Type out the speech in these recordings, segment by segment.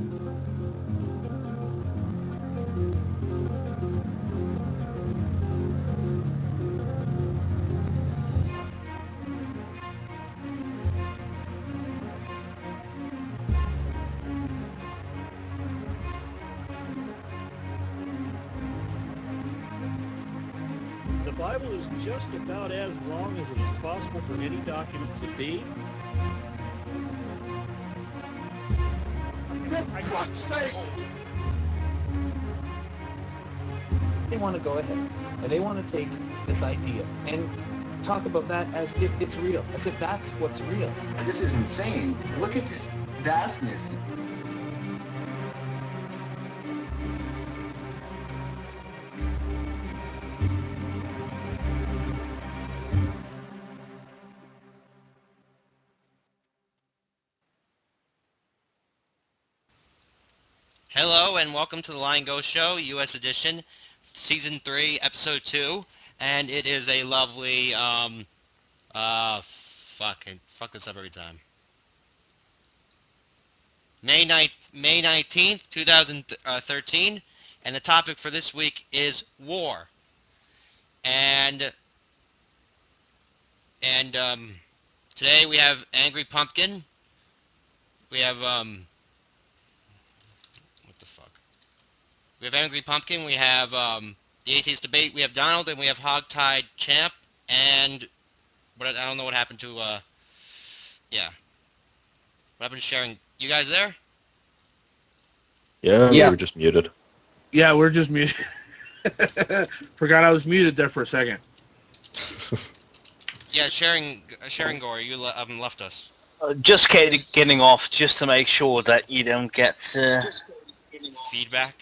The Bible is just about as wrong as it is possible for any document to be. For fuck's sake! They want to go ahead and they want to take this idea and talk about that as if it's real, as if that's what's real. This is insane. Look at this vastness. Hello and welcome to the Lion Ghost Show, U.S. edition, Season 3, Episode 2, and it is a lovely, fuck this up every time. May 19th, 2013, and the topic for this week is war. And today we have Angry Pumpkin, we have, we have Angry Pumpkin, we have the Atheist Debate, we have Donald, and we have Hogtied Champ, and I don't know what happened to, What happened to sharing? You guys there? Yeah, we were just muted. Yeah, we're just muted. Forgot I was muted there for a second. Yeah, sharing Gore, you left us. Just getting off just to make sure that you don't get feedback.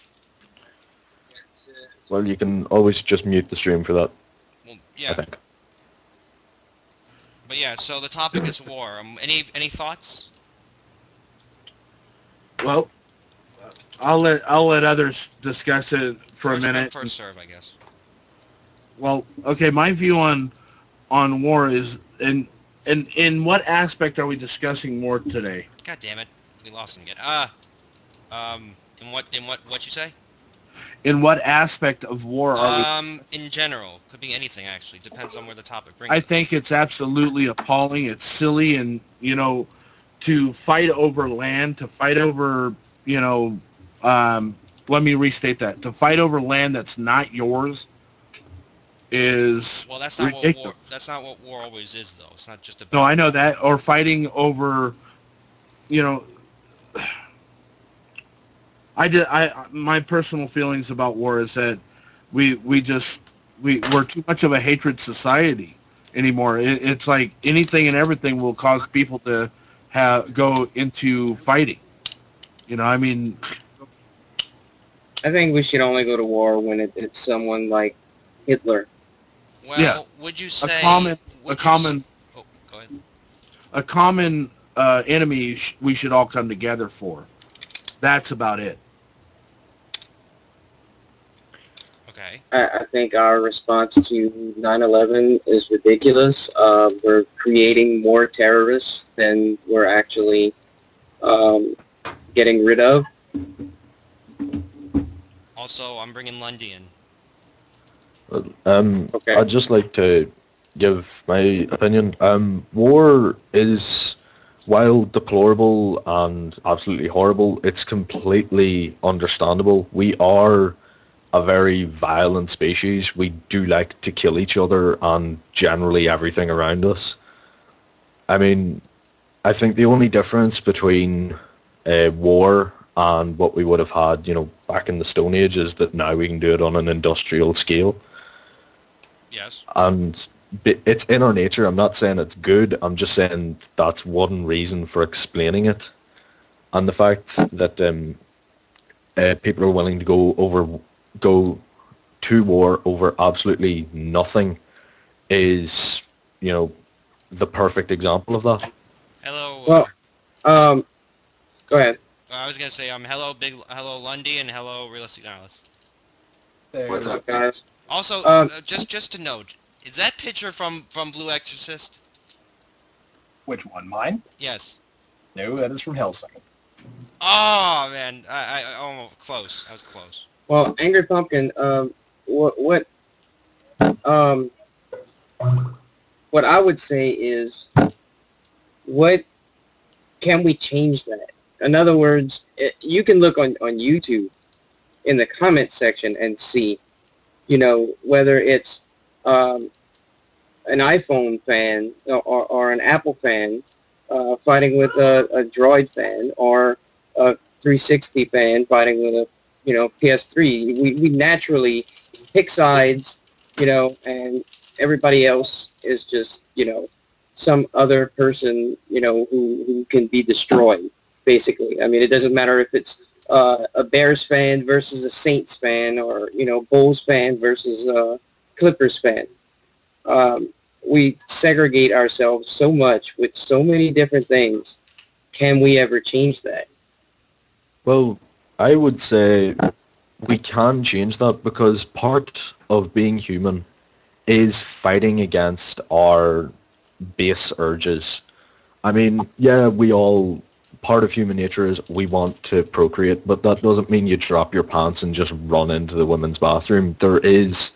Well, you can always just mute the stream for that. Well, yeah. I think. But yeah, so the topic is war. Any thoughts? Well, I'll let others discuss it for a minute. First serve, I guess. Well, okay, my view on war is in what aspect are we discussing war today? God damn it, we lost him again. In what you say? In what aspect of war are we? In general, could be anything actually. Depends on where the topic brings. I think it's absolutely appalling. It's silly, and to fight over land, to fight over, let me restate that. To fight over land that's not yours is that's not ridiculous. what war. That's not what war always is, though. It's not just about. No, I know that. Or fighting over, my personal feelings about war is that we're too much of a hatred society anymore. It's like anything and everything will cause people to go into fighting. I think we should only go to war when it's someone like Hitler. Well, yeah. Would you say a common enemy we should all come together for? That's about it. Okay. I think our response to 9/11 is ridiculous. We're creating more terrorists than we're actually getting rid of. Also, I'm bringing Lundy in. Okay. I'd just like to give my opinion. War is, while deplorable and absolutely horrible, it's completely understandable. We are a very violent species. We do like to kill each other and generally everything around us. I think the only difference between war and what we would have had, back in the Stone Age is that now we can do it on an industrial scale. Yes. And it's in our nature. I'm not saying it's good. I'm just saying that's one reason for explaining it. And the fact that people are willing to go to war over absolutely nothing is, the perfect example of that. Hello. Well, go ahead. I was gonna say hello Lundy, and hello Realistic Nihilist. What's up, guys? Also, just to note, is that picture from Blue Exorcist? Which one? Mine? Yes. No, that is from Hellsing. Oh man, I almost close. I was close. Well, Angry Pumpkin, what um what I would say is, what can we change that? In other words, you can look on YouTube in the comment section and see, whether it's um, an iPhone fan or an Apple fan fighting with a Droid fan, or a 360 fan fighting with a PS3. We naturally pick sides, and everybody else is just some other person who can be destroyed. Basically, I mean, it doesn't matter if it's a Bears fan versus a Saints fan, or Bulls fan versus a Clippers fan. Um, we segregate ourselves so much with so many different things. Can we ever change that? Well, I would say we can change that because part of being human is fighting against our base urges. I mean, yeah, part of human nature is we want to procreate, but that doesn't mean you drop your pants and just run into the women's bathroom. There is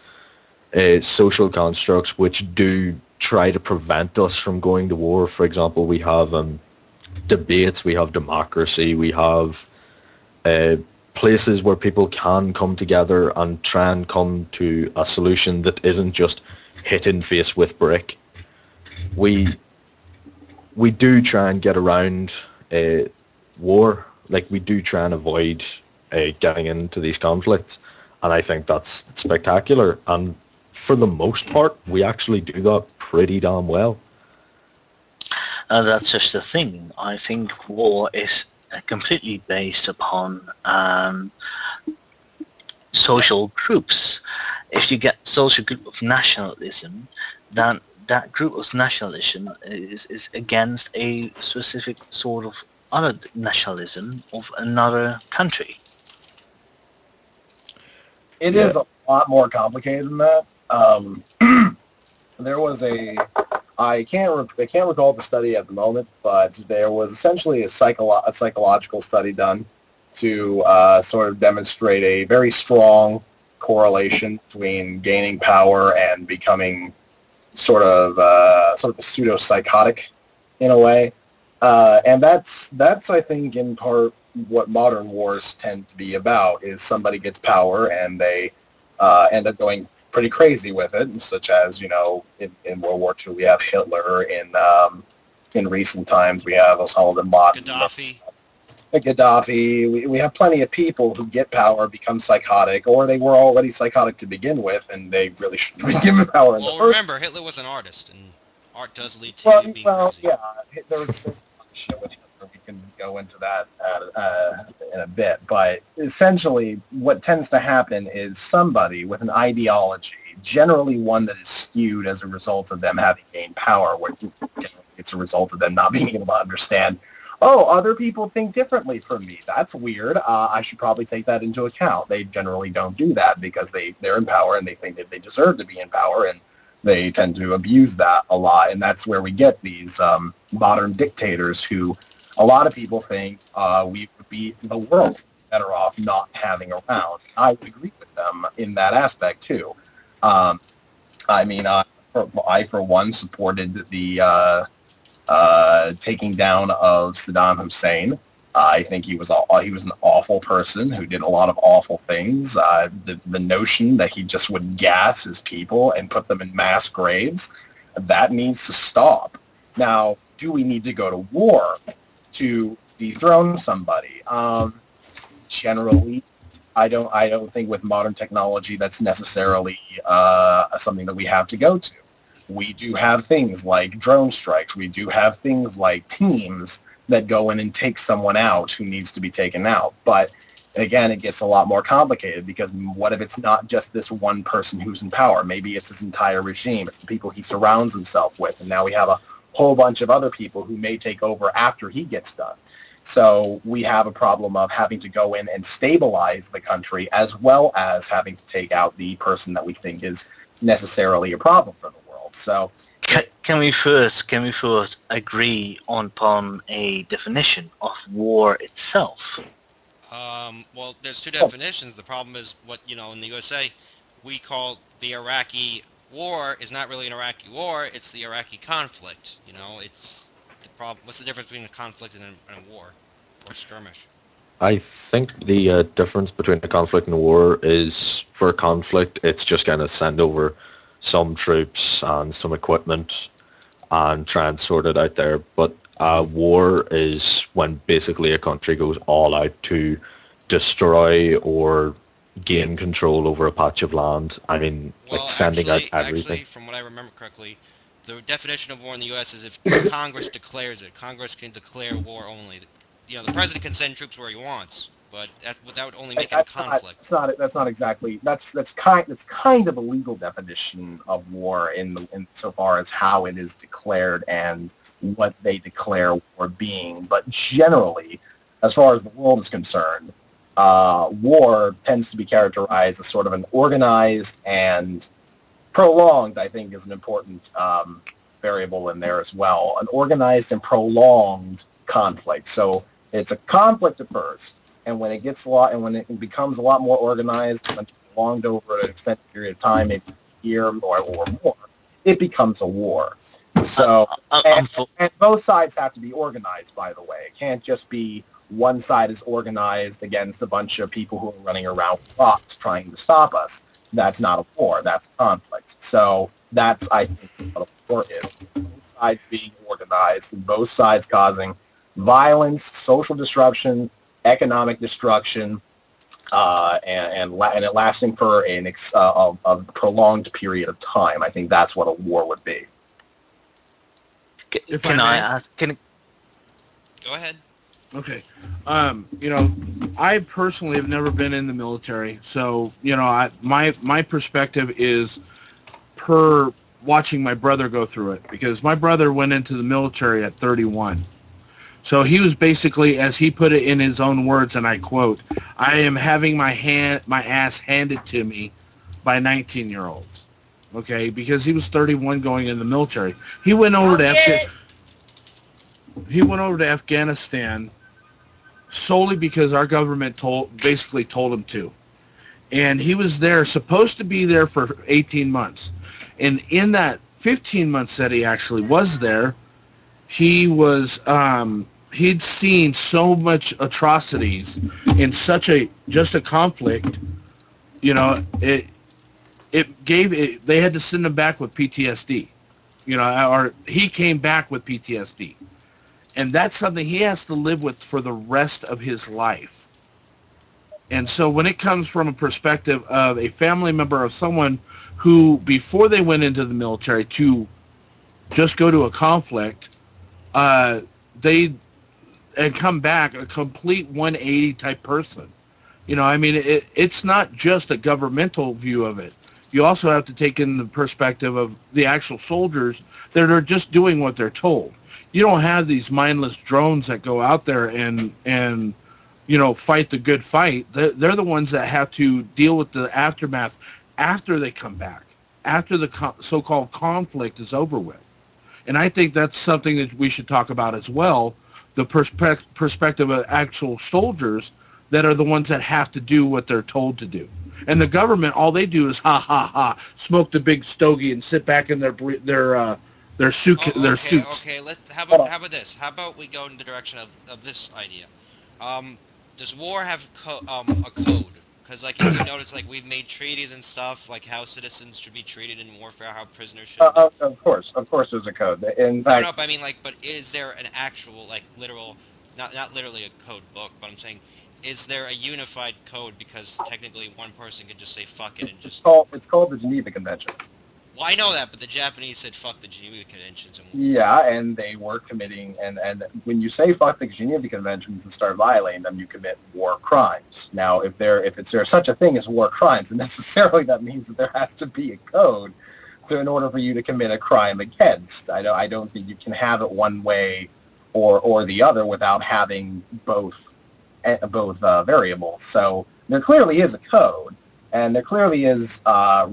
social constructs which do try to prevent us from going to war. For example, we have debates, we have democracy, we have places where people can come together and try and come to a solution that isn't just hit in face with brick. We do try and get around war. Like, we do try and avoid getting into these conflicts, and I think that's spectacular. And for the most part, we actually do that pretty damn well. That's just the thing. I think war is completely based upon social groups. If you get social group of nationalism, then that group of nationalism is against a specific sort of other nationalism of another country. It is a lot more complicated than that. There was I can't recall the study at the moment, but there was essentially a psychological study done to sort of demonstrate a very strong correlation between gaining power and becoming sort of a pseudo-psychotic in a way. And that's I think in part what modern wars tend to be about, is somebody gets power and they end up going pretty crazy with it, such as, in World War II we have Hitler, in recent times we have Osama bin Laden, Gaddafi. We have plenty of people who get power, become psychotic, or they were already psychotic to begin with, and they really shouldn't be given power in the first. Well, remember, Hitler was an artist, and art does lead to being crazy. Yeah, there's shit with Hitler. We can go into that in a bit, but essentially what tends to happen is somebody with an ideology, generally one that is skewed as a result of them having gained power, where it's a result of them not being able to understand, oh, other people think differently from me. That's weird. I should probably take that into account. They generally don't do that because they're in power and they think that they deserve to be in power, and they tend to abuse that a lot. And that's where we get these modern dictators who a lot of people think we would be the world better off not having around. I would agree with them in that aspect too. I for one supported the taking down of Saddam Hussein. I think he was an awful person who did a lot of awful things. The notion that he just would gas his people and put them in mass graves, that needs to stop. Now, do we need to go to war to dethrone somebody? Generally, I don't think with modern technology that's necessarily something that we have to go to. We do have things like drone strikes. We do have things like teams that go in and take someone out who needs to be taken out. But again, it gets a lot more complicated, because what if it's not just this one person who's in power? Maybe it's his entire regime. It's the people he surrounds himself with. And now we have a whole bunch of other people who may take over after he gets done. So we have a problem of having to go in and stabilize the country, as well as having to take out the person that we think is necessarily a problem for the world. So can can we first agree upon a definition of war itself? Well, there's two definitions. The problem is in the USA, we call the Iraqi war is not really an Iraqi war. It's the Iraqi conflict. It's the problem. What's the difference between a conflict and a war or skirmish? I think the difference between a conflict and a war is, for a conflict, it's just going to send over some troops and some equipment and try and sort it out there. But war is when basically a country goes all out to destroy or gain control over a patch of land. I mean, Well, like sending out everything. Actually, from what I remember correctly, the definition of war in the U.S. is if Congress declares it. Congress can declare war only. The president can send troops where he wants, but without only making a conflict. That's not exactly. That's kind of a legal definition of war in so far as how it is declared and what they declare war being. But generally, as far as the world is concerned, war tends to be characterized as sort of an organized and prolonged, I think, is an important variable in there as well. An organized and prolonged conflict. So it's a conflict at first, and when it becomes a lot more organized, when it's prolonged over an extended period of time, maybe a year or more, it becomes a war. So, and both sides have to be organized, by the way. It can't just be one side is organized against a bunch of people who are running around with rocks trying to stop us. That's not a war. That's conflict. So that's, I think, what a war is. Both sides being organized, and both sides causing violence, social disruption, economic destruction, and it lasting for a prolonged period of time. I think that's what a war would be. Can I ask? Go ahead. Okay. I personally have never been in the military, so my perspective is per watching my brother go through it, because my brother went into the military at 31. So he was basically, as he put it in his own words, and I quote, "I am having my ass handed to me by 19-year-olds." Okay, because he was 31 going in the military. He went over to Afghanistan solely because our government basically told him to. And he was supposed to be there for 18 months. And in that 15 months that he actually was there, he was he'd seen so much atrocities in such just a conflict. They had to send him back with PTSD. Or he came back with PTSD. And that's something he has to live with for the rest of his life. And so when it comes from a perspective of a family member of someone who, before they went into the military to just go to a conflict, they had come back a complete 180 type person. It's not just a governmental view of it. You also have to take in the perspective of the actual soldiers that are just doing what they're told. You don't have these mindless drones that go out there and fight the good fight. They're the ones that have to deal with the aftermath after they come back, after the so-called conflict is over with. And I think that's something that we should talk about as well, the perspective of actual soldiers that are the ones that have to do what they're told to do. And the government, all they do is smoke the big stogie and sit back in their suits. Okay. How about this? How about we go in the direction of this idea? Does war have a code? Because if you notice, we've made treaties and stuff, how citizens should be treated in warfare, how prisoners should. Of course, there's a code. In fact, no, but I mean, but is there an actual, literal, not literally a code book, but I'm saying, is there a unified code? Because technically, one person could just say fuck it and just. It's called the Geneva Conventions. Well, I know that, but the Japanese said fuck the Geneva Conventions. Yeah, and they were committing, and when you say fuck the Geneva Conventions and start violating them, you commit war crimes. Now, if there's such a thing as war crimes, then necessarily that means that there has to be a code in order for you to commit a crime against. I don't think you can have it one way or the other without having both variables. So there clearly is a code. And there clearly is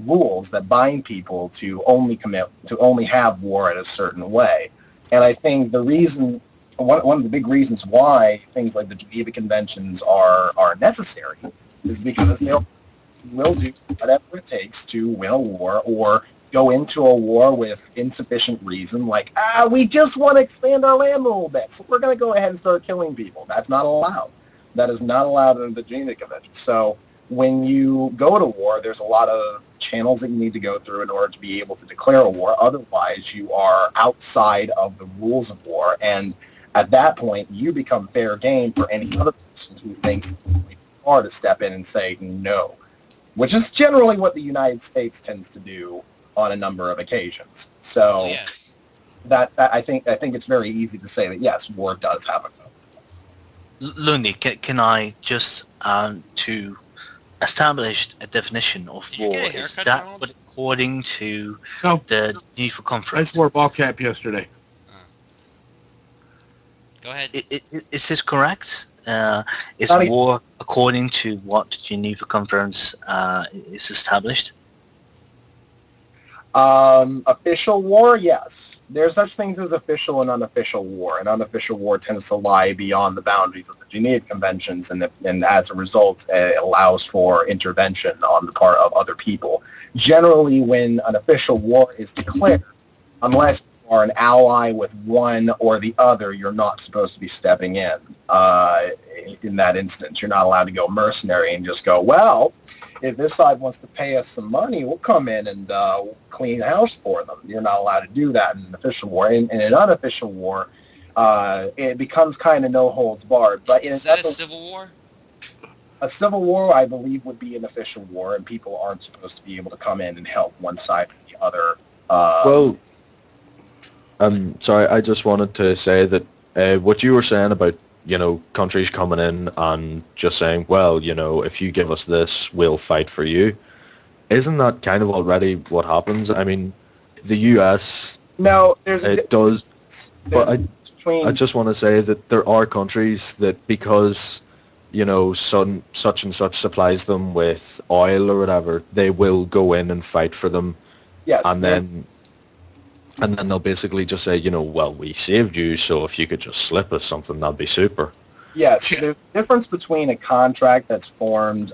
rules that bind people to only have war in a certain way. And I think the reason, one of the big reasons why things like the Geneva Conventions are necessary is because they will do whatever it takes to win a war or go into a war with insufficient reason, like, we just want to expand our land a little bit, so we're going to go ahead and start killing people. That's not allowed. That is not allowed in the Geneva Convention. So when you go to war, there's a lot of channels that you need to go through in order to be able to declare a war. Otherwise, you are outside of the rules of war, and at that point, you become fair game for any other person who thinks it's going too far to step in and say no, which is generally what the United States tends to do on a number of occasions. So yeah. that I think it's very easy to say that yes, war does have a go. Looney, can I just to establish a definition of Did you war? get a Is haircut, that Donald? what, according to No. the Geneva I Conference? just wore a ball cap yesterday. Go ahead. Is this correct? Is Not war according to what Geneva Conference is established? Official war, yes. There's such things as official and unofficial war, and unofficial war tends to lie beyond the boundaries of the Geneva Conventions, and as a result, it allows for intervention on the part of other people. Generally, when an official war is declared, unless you are an ally with one or the other, you're not supposed to be stepping in. In that instance, you're not allowed to go mercenary and just go, well, if this side wants to pay us some money, we'll come in and clean house for them. You're not allowed to do that in an official war. In an unofficial war, it becomes kind of no holds barred. But Is that a civil war? A civil war, I believe, would be an official war, and people aren't supposed to be able to come in and help one side or the other. Sorry, I just wanted to say that what you were saying about, countries coming in and just saying, well, if you give us this, we'll fight for you. Isn't that kind of already what happens? I mean, the US, No, there's it does, but between I just want to say that there are countries that because, such and such supplies them with oil or whatever, they will go in and fight for them. yes, And then they'll basically just say, well, we saved you, so if you could just slip us something, that'd be super. yes, there's a difference between a contract that's formed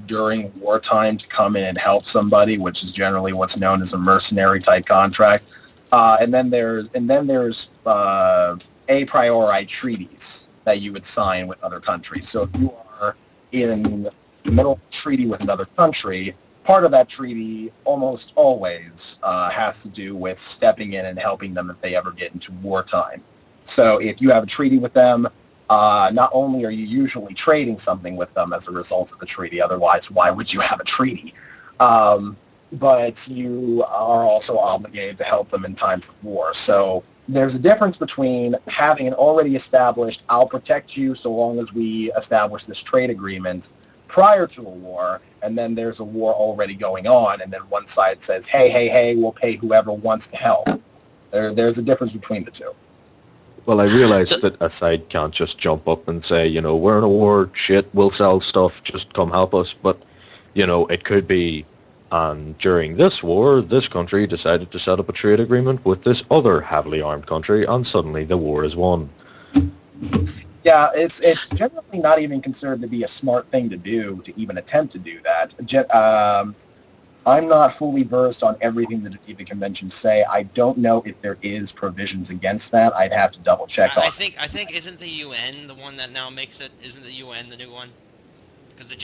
during wartime to come in and help somebody, which is generally what's known as a mercenary type contract, and then there's a priori treaties that you would sign with other countries. So if you are in the middle of a treaty with another country, part of that treaty almost always has to do with stepping in and helping them if they ever get into wartime. So if you have a treaty with them, not only are you usually trading something with them as a result of the treaty, otherwise why would you have a treaty? But you are also obligated to help them in times of war. So there's a difference between having an already established, I'll protect you so long as we establish this trade agreement prior to a war, and then there's a war already going on, and then one side says, hey, we'll pay whoever wants to help. There's a difference between the two. Well, I realize that a side can't just jump up and say, we're in a war, shit, we'll sell stuff, just come help us. But, it could be, and during this war, this country decided to set up a trade agreement with this other heavily armed country, and suddenly the war is won. Yeah, it's generally not even considered to be a smart thing to do, to even attempt to do that. I'm not fully versed on everything the Geneva Conventions say. I don't know if there is provisions against that. I'd have to double check on. I think isn't the UN the one that now makes it? Isn't the UN the new one? Because the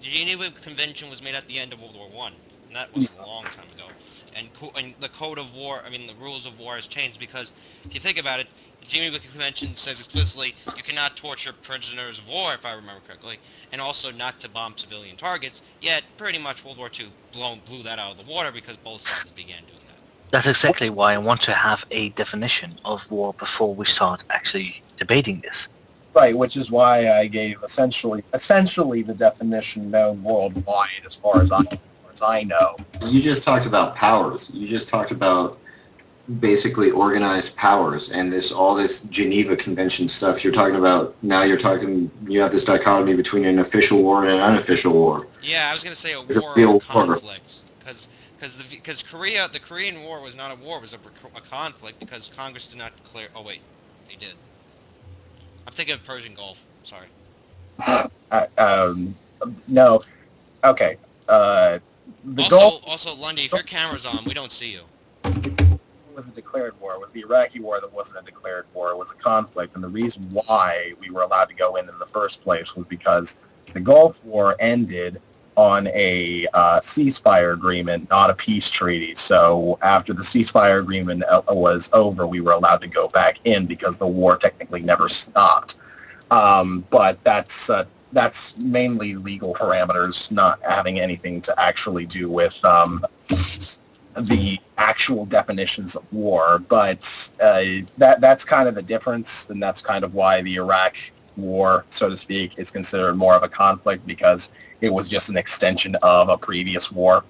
Geneva Convention was made at the end of World War I, and that was a long time ago. And the code of war, the rules of war has changed because if you think about it, the Geneva Convention says explicitly you cannot torture prisoners of war, if I remember correctly, and also not to bomb civilian targets. Yet, pretty much World War II blew that out of the water because both sides began doing that. That's exactly why I want to have a definition of war before we start actually debating this. Right, which is why I gave essentially the definition known worldwide as far as I know. You just talked about powers. You just talked about basically organized powers, and all this Geneva Convention stuff you're talking about. Now you have this dichotomy between an official war and an unofficial war. Yeah, I was gonna say a There's a war real or a war. conflict, because the Korean War was not a war, it was a conflict because Congress did not declare. Oh wait, they did. I'm thinking of Persian Gulf. Sorry. No. Okay. Also, Lundy, if your camera's on, we don't see you. Was a declared war. It was the Iraqi war that wasn't a declared war. It was a conflict, and the reason why we were allowed to go in the first place was because the Gulf War ended on a ceasefire agreement, not a peace treaty. So after the ceasefire agreement was over, we were allowed to go back in because the war technically never stopped. But that's mainly legal parameters, not having anything to actually do with the actual definitions of war. But that's kind of the difference, and that's kind of why the Iraq war, so to speak, is considered more of a conflict, because it was just an extension of a previous war.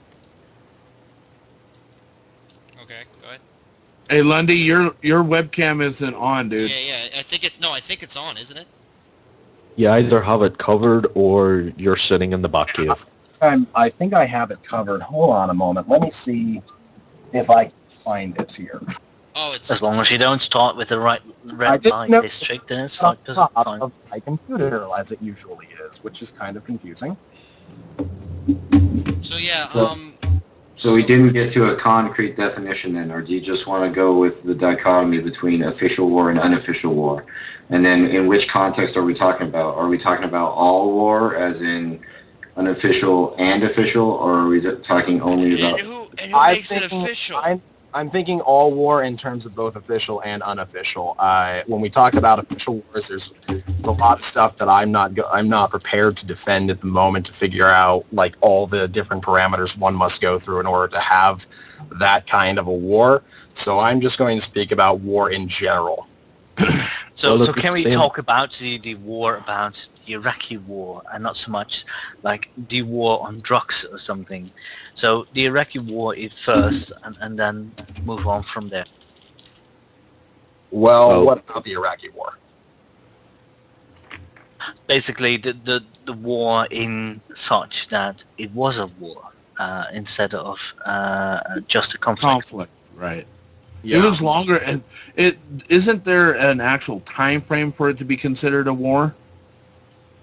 Okay, go ahead. Hey, Lundy, your webcam isn't on, dude. Yeah. I think it's on, isn't it? You either have it covered or you're sitting in the back cave. I think I have it covered. Hold on a moment. Let me see if I can find it here. Oh, it's As long as you don't start with the red light district, then it's fine. Top of my computer, as it usually is, which is kind of confusing. So yeah, So we didn't get to a concrete definition then, or do you just want to go with the dichotomy between official war and unofficial war? And then in which context are we talking about? Are we talking about all war, as in unofficial and official, or are we talking only about... And who makes it official? I'm thinking all war in terms of both official and unofficial. When we talk about official wars, there's a lot of stuff that I'm not prepared to defend at the moment, to figure out like all the different parameters one must go through in order to have that kind of a war. So I'm just going to speak about war in general. So can we talk about the war, about the Iraqi war, and not so much like the war on drugs or something? So the Iraqi war is first, and then move on from there. Well, what about the Iraqi war? Basically, the war in such that it was a war instead of just a conflict. Right. Yeah. It was longer, and isn't there an actual time frame for it to be considered a war?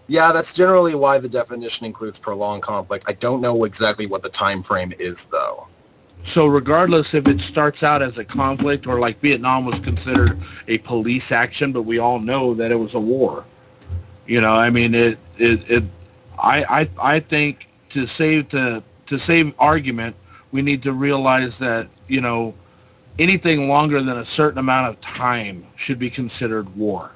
Yeah, that's generally why the definition includes prolonged conflict. I don't know exactly what the time frame is, though. So regardless if it starts out as a conflict, or like Vietnam was considered a police action, but we all know that it was a war. You know, I mean, I think to save argument, we need to realize that, you know, anything longer than a certain amount of time should be considered war.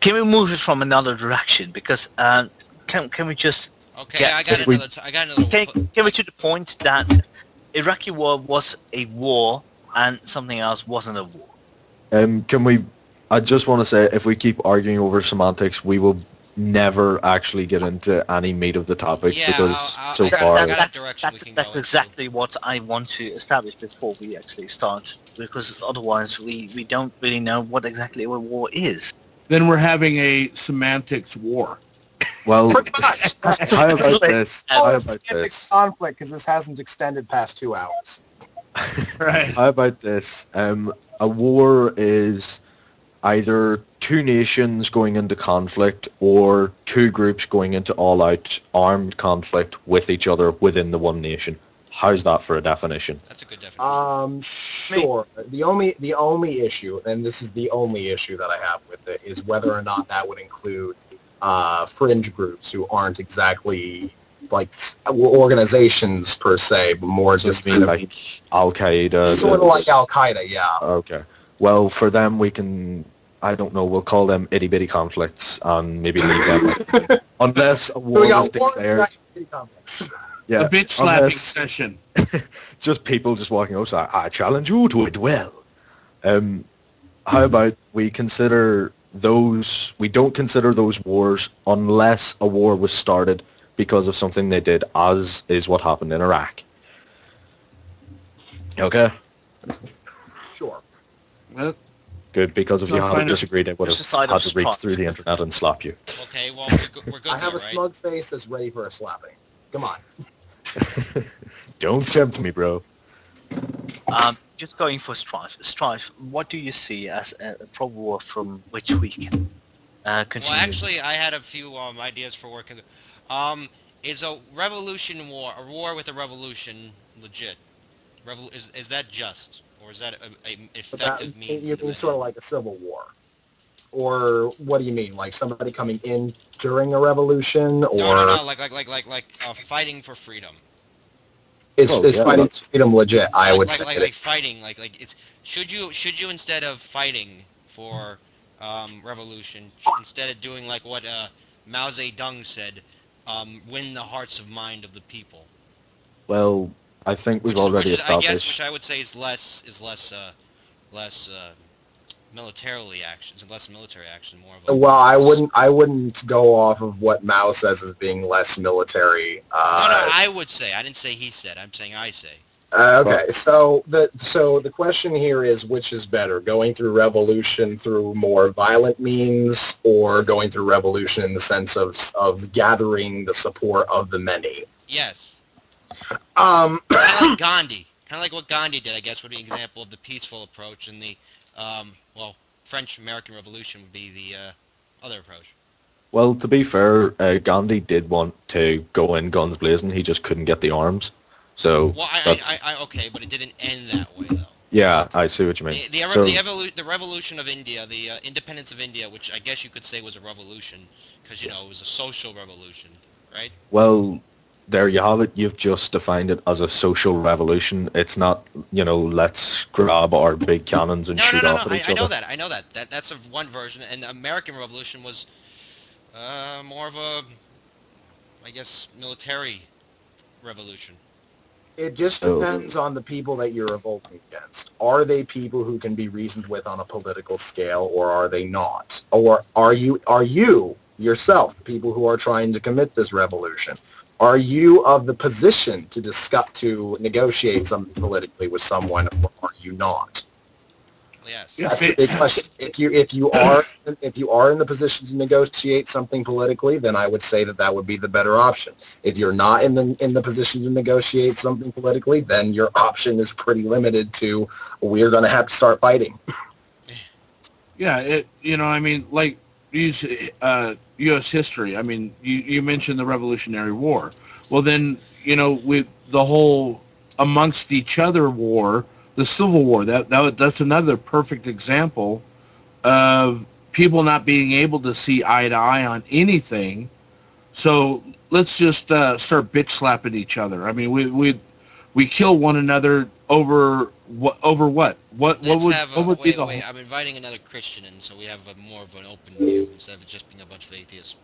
Can we move it from another direction? Because can we just I got another. Can we to the point that Iraqi war was a war and something else wasn't a war? I just want to say, if we keep arguing over semantics, we will never actually get into any meat of the topic, because so far... That's exactly what I want to establish before we actually start, because otherwise we don't really know what exactly a war is. Then we're having a semantics war. Well, pretty much. How about this? Conflict, because this hasn't extended past 2 hours. Right. How about this? A war is either two nations going into conflict, or two groups going into all-out armed conflict with each other within the one nation. How's that for a definition? That's a good definition. Sure. The only issue, and this is the only issue that I have with it, is whether or not that would include fringe groups who aren't exactly like organizations per se, but more So just you mean like Al-Qaeda? sort of like Al-Qaeda, yeah. Okay. Well, for them, we can, I don't know, we'll call them itty-bitty conflicts and maybe leave them. Like, unless a war is declared. Yeah, a bitch slapping session. Just people just walking outside. I challenge you to a duel. How about we consider those, we don't consider those wars unless a war was started because of something they did, as is what happened in Iraq. Okay? Sure. Well, Good, because if So you I had find it- disagreed, I would Just have a side had of to reach strife. through the internet and slap you. Okay, well, we're good I have here, a smug face that's ready for a slapping. Come on. Don't tempt me, bro. Just going for strife. Strife, what do you see as a proper war from which we can continue? Well, actually, I had a few ideas for working. Is a revolution war, a war with a revolution, legit? Is that just, or is that a But that, effective means? you to mean the sort of like a civil war? Or what do you mean? Like somebody coming in during a revolution? Or no, like fighting for freedom. It's, Oh, it's yeah, fighting that's- freedom legit, I would say. Like fighting, like it's should you instead of fighting for revolution, instead of doing like what Mao Zedong said, win the hearts of mind of the people. Well, I think we've already which established. which I would say is less militarily action, less military action, more of a. Well, I wouldn't go off of what Mao says as being less military. No, I would say. I didn't say he said. I'm saying I say. Okay, so the question here is which is better, going through revolution through more violent means, or going through revolution in the sense of gathering the support of the many? Yes. Um, Kind of like Gandhi. Kind of like what Gandhi did, I guess, would be an example of the peaceful approach, and the French-American Revolution would be the other approach. Well, to be fair, Gandhi did want to go in guns blazing. He just couldn't get the arms. So Well, that's okay, but it didn't end that way, though. yeah. I see what you mean. The revolution of India, the independence of India, which I guess you could say was a revolution, because it was a social revolution, right? Well, there you have it. You've just defined it as a social revolution. It's not, let's grab our big cannons and shoot off at each other. I know that. That's one version, and the American Revolution was more of a, I guess, military revolution. It just depends on the people that you're revolting against. Are they people who can be reasoned with on a political scale, or are they not? Or are you yourself, the people who are trying to commit this revolution? Are you of the position to negotiate something politically with someone, or are you not? Yes. That's the big question. If you are in the position to negotiate something politically, then I would say that would be the better option. If you're not in the position to negotiate something politically, then your option is pretty limited to we're going to have to start fighting. Yeah, like use U.S. history. I mean, you mentioned the Revolutionary War. Well, then with the whole amongst each other war. The Civil War, that's another perfect example of people not being able to see eye to eye on anything. So let's just start bitch slapping each other. I mean, we kill one another over what? What would be the? Wait, I'm inviting another Christian in, so we have more of an open view instead of it just being a bunch of atheists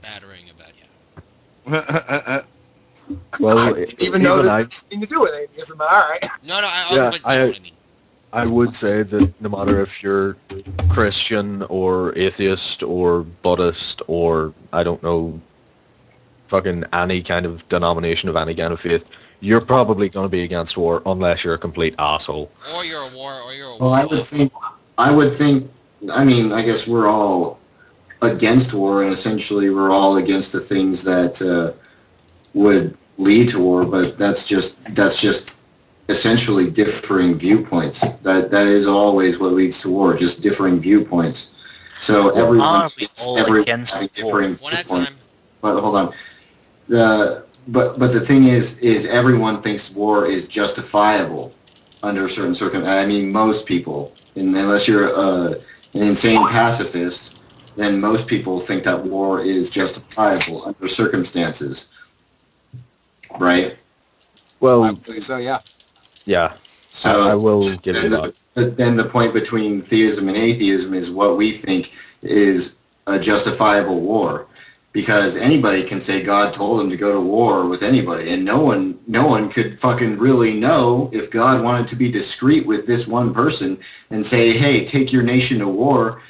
battering about you. Well, even though this has nothing to do with atheism, but all right. No, I mean. I would say that no matter if you're Christian or atheist or Buddhist or, I don't know, fucking any kind of denomination of any kind of faith, you're probably going to be against war unless you're a complete asshole. Or you're a war. Well, I would think, I mean, I guess we're all against war, and essentially we're all against the things that would lead to war, but that's just essentially differing viewpoints. That is always what leads to war, just differing viewpoints. So everyone's having differing viewpoints. But hold on. But the thing is everyone thinks war is justifiable under certain circumstances. I mean, most people, and unless you're an insane pacifist, then most people think that war is justifiable under circumstances. Right? Well, I would say so, yeah. Yeah. So I will give you that. Then the point between theism and atheism is what we think is a justifiable war, because anybody can say God told him to go to war with anybody, and no one could fucking really know if God wanted to be discreet with this one person and say, hey, take your nation to war.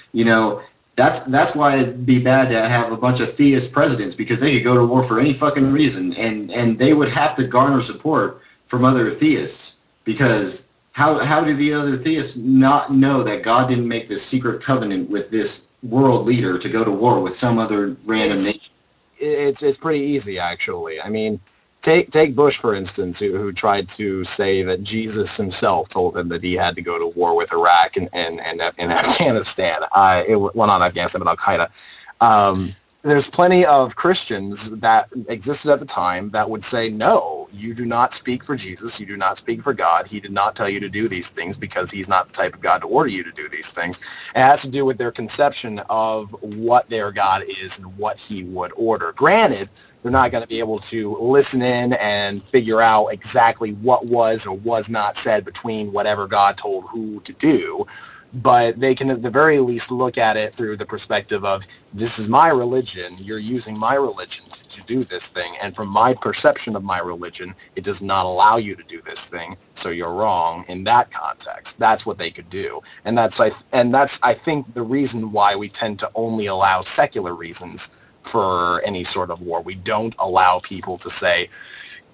That's why it'd be bad to have a bunch of theist presidents, because they could go to war for any fucking reason, and they would have to garner support from other theists, because how do the other theists not know that God didn't make this secret covenant with this world leader to go to war with some other random nation? It's pretty easy, actually. I mean, take Bush, for instance, who tried to say that Jesus himself told him that he had to go to war with Iraq and Afghanistan. Well, not Afghanistan, but Al-Qaeda. There's plenty of Christians that existed at the time that would say, no, you do not speak for Jesus. You do not speak for God. He did not tell you to do these things because he's not the type of God to order you to do these things. It has to do with their conception of what their God is and what he would order. Granted, they're not going to be able to listen in and figure out exactly what was or was not said between whatever God told who to do. But they can at the very least look at it through the perspective of, this is my religion, you're using my religion to do this thing, and from my perception of my religion, it does not allow you to do this thing, so you're wrong in that context. That's what they could do. And that's I think the reason why we tend to only allow secular reasons for any sort of war. We don't allow people to say,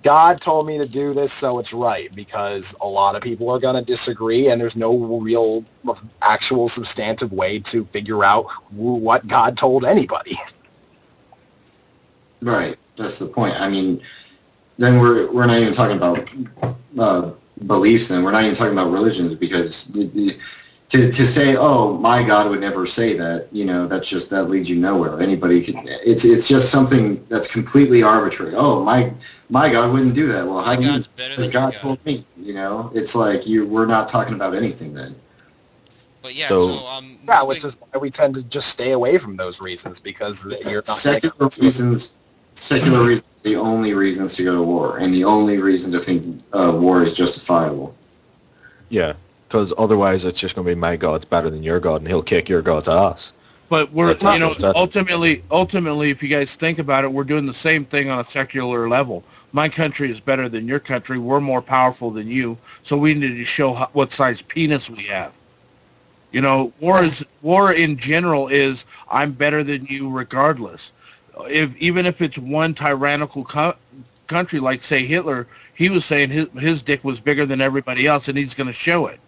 God told me to do this, so it's right, because a lot of people are going to disagree, and there's no real, actual, substantive way to figure out what God told anybody. Right, that's the point. I mean, then we're not even talking about beliefs. Then we're not even talking about religions, because to say, oh, my God would never say that, that leads you nowhere. Anybody can. It's just something that's completely arbitrary. Oh, my God wouldn't do that. Well, how do you? Because God told me. It's like we're not talking about anything then. But yeah, which is why we tend to just stay away from those reasons, because you're not secular reasons. Secular reasons are the only reasons to go to war, and the only reason to think war is justifiable. Yeah. Because otherwise, it's just going to be my God's better than your God, and he'll kick your God's ass. But ultimately, if you guys think about it, we're doing the same thing on a secular level. My country is better than your country. We're more powerful than you, so we need to show what size penis we have. War in general is I'm better than you regardless. Even if it's one tyrannical country, like say Hitler, he was saying his dick was bigger than everybody else, and he's going to show it.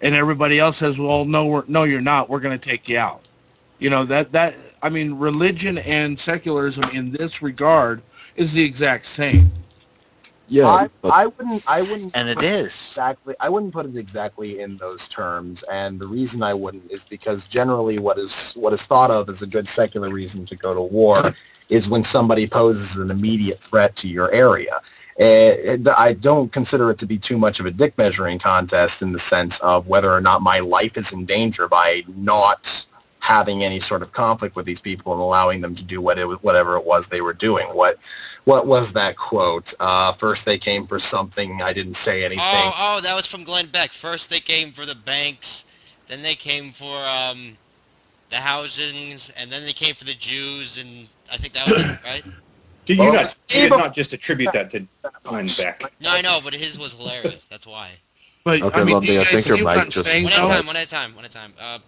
And everybody else says, well, no, you're not. We're going to take you out. Religion and secularism in this regard is the exact same. Yeah, I wouldn't. And it is exactly. I wouldn't put it exactly in those terms, and the reason I wouldn't is because generally, what is thought of as a good secular reason to go to war is when somebody poses an immediate threat to your area. I don't consider it to be too much of a dick measuring contest in the sense of whether or not my life is in danger by not having any sort of conflict with these people and allowing them to do whatever it was they were doing. What was that quote? First they came for something, I didn't say anything. Oh, that was from Glenn Beck. First they came for the banks, then they came for the housings, and then they came for the Jews, and I think that was it, right? Did you not just attribute that to Glenn Beck? No, I know, but his was hilarious. That's why. But okay, Lundy, I think your mic just... One at a time.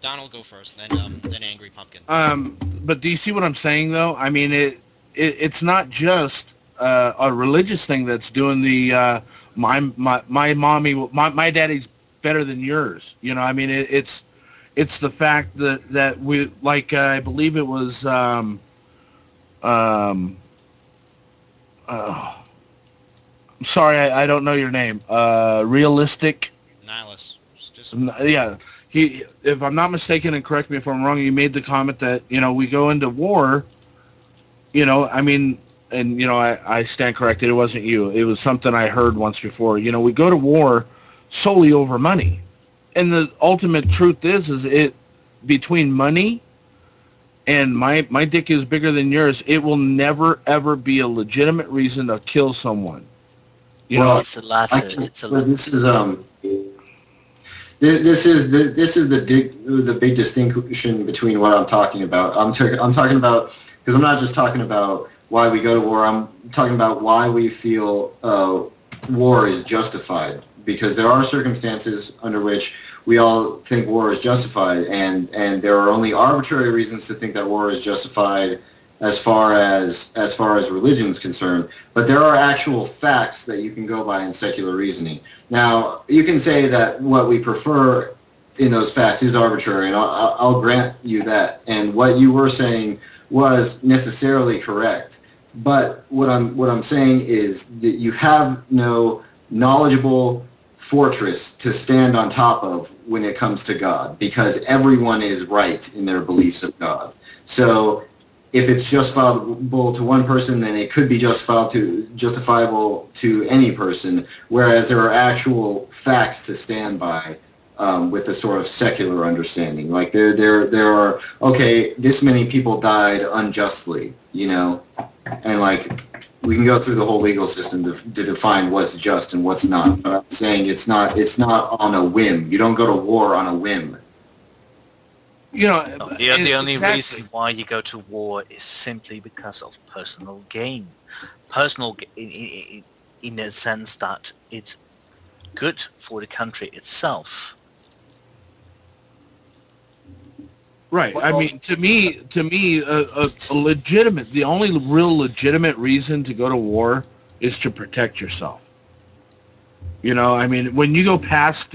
Donald, go first, then Angry Pumpkin. But do you see what I'm saying, though? I mean, it's not just a religious thing that's doing the my daddy's better than yours. It's the fact that we, like, I believe it was sorry, I don't know your name. Realistic. Nihilus. Yeah. He, if I'm not mistaken, and correct me if I'm wrong, he made the comment that, we go into war, I stand corrected. It wasn't you. It was something I heard once before. We go to war solely over money. And the ultimate truth is it between money and my dick is bigger than yours, it will never, ever be a legitimate reason to kill someone. It's a latter. This is the big distinction between what I'm talking about. I'm talking about, because I'm not just talking about why we go to war. I'm talking about why we feel war is justified. Because there are circumstances under which we all think war is justified, and there are only arbitrary reasons to think that war is justified, as far as religion is concerned, but there are actual facts that you can go by in secular reasoning. Now, you can say that what we prefer in those facts is arbitrary, and I'll grant you that. And what you were saying was necessarily correct. But what I'm saying is that you have no knowledgeable fortress to stand on top of when it comes to God, because everyone is right in their beliefs of God. So if it's justifiable to one person, then it could be justifiable to any person, whereas there are actual facts to stand by with a sort of secular understanding. Like there are, okay, this many people died unjustly, you know, and like we can go through the whole legal system to define what's just and what's not. But I'm saying it's not on a whim. You don't go to war on a whim. You know, the only exactly. reason why you go to war is simply because of personal gain. Personal in the sense that it's good for the country itself. Right. Well, I mean, to me, a legitimate, the only real legitimate reason to go to war is to protect yourself. You know, I mean, when you go past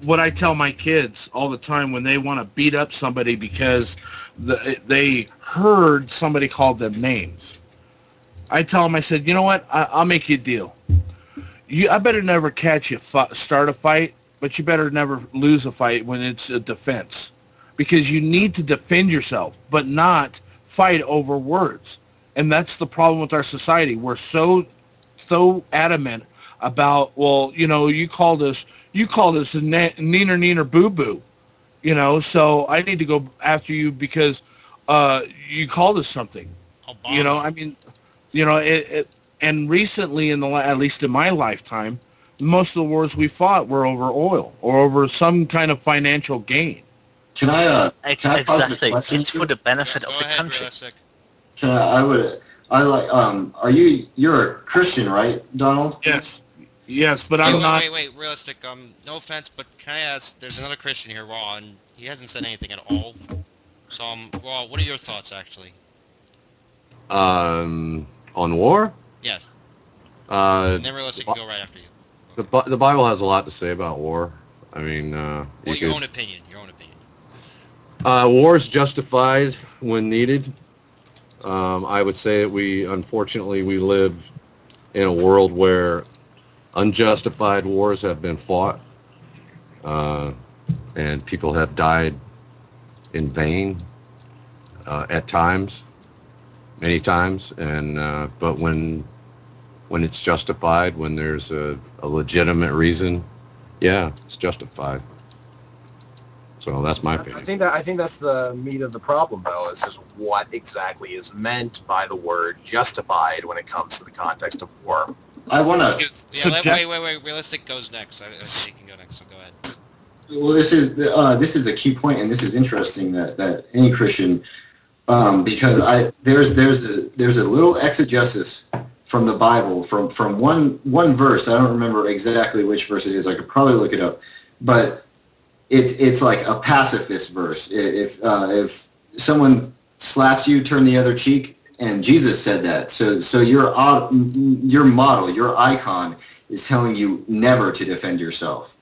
what I tell my kids all the time when they want to beat up somebody because they heard somebody called them names, I tell them, I said, you know what? I'll make you a deal. I better never catch you start a fight, but you better never lose a fight when it's a defense. Because you need to defend yourself, but not fight over words. And that's the problem with our society. We're so adamant about, well, you know, you called us a neener boo-boo, you know, so I need to go after you because you called us something. Obama. You know, I mean, you know, and recently, at least in my lifetime, most of the wars we fought were over oil or over some kind of financial gain. Can I Exactly. question? It's for the benefit of Go the ahead, country. Realistic. You're a Christian, right, Donald? Yes, but I'm not. Wait, Realistic. No offense, but can I ask? There's another Christian here, Raw, and he hasn't said anything at all. So, Raw, what are your thoughts actually? On war? Yes. Uh, And then Realistic can go right after you. the Bible has a lot to say about war. I mean, Your own opinion. War is justified when needed. I would say that unfortunately, we live in a world where unjustified wars have been fought, and people have died in vain at times, many times. And but when it's justified, when there's a legitimate reason, yeah, it's justified. So that's my opinion. I think that's the meat of the problem, though, is just what exactly is meant by the word justified when it comes to the context of war. I want to. Wait. Realistic goes next. I think he can go next, so go ahead. Well, this is a key point, and this is interesting that any Christian, because there's a little exegesis from the Bible from one verse. I don't remember exactly which verse it is. I could probably look it up, but it's like a pacifist verse. If someone slaps you, turn the other cheek, and Jesus said that. So your model, your icon, is telling you never to defend yourself.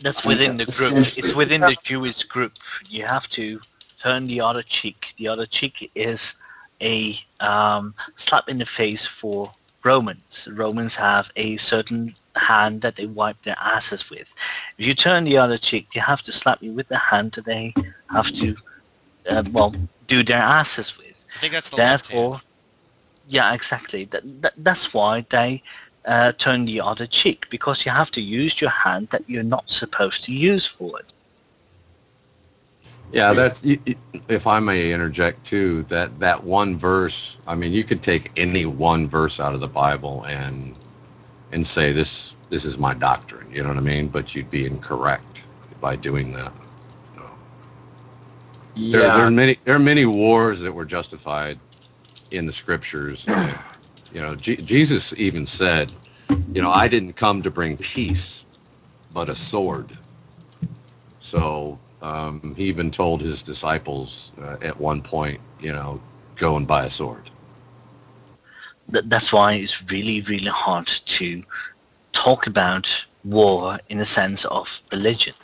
That's within the group. It's within the Jewish group. You have to turn the other cheek. The other cheek is a slap in the face for Romans. Romans have a certain hand that they wipe their asses with. If you turn the other cheek, they have to slap you with the hand that they have to, do their asses with. I think that's the Therefore, left hand. yeah, exactly. That's why they turn the other cheek, because you have to use your hand that you're not supposed to use for it. Yeah, that's, if I may interject too, that one verse, I mean, you could take any one verse out of the Bible and say this is my doctrine, you know what I mean? But you'd be incorrect by doing that. Yeah. There are many wars that were justified in the scriptures. You know, Jesus even said, you know, I didn't come to bring peace, but a sword. So He even told his disciples at one point, go and buy a sword. That's why it's really, really hard to talk about war in the sense of religion,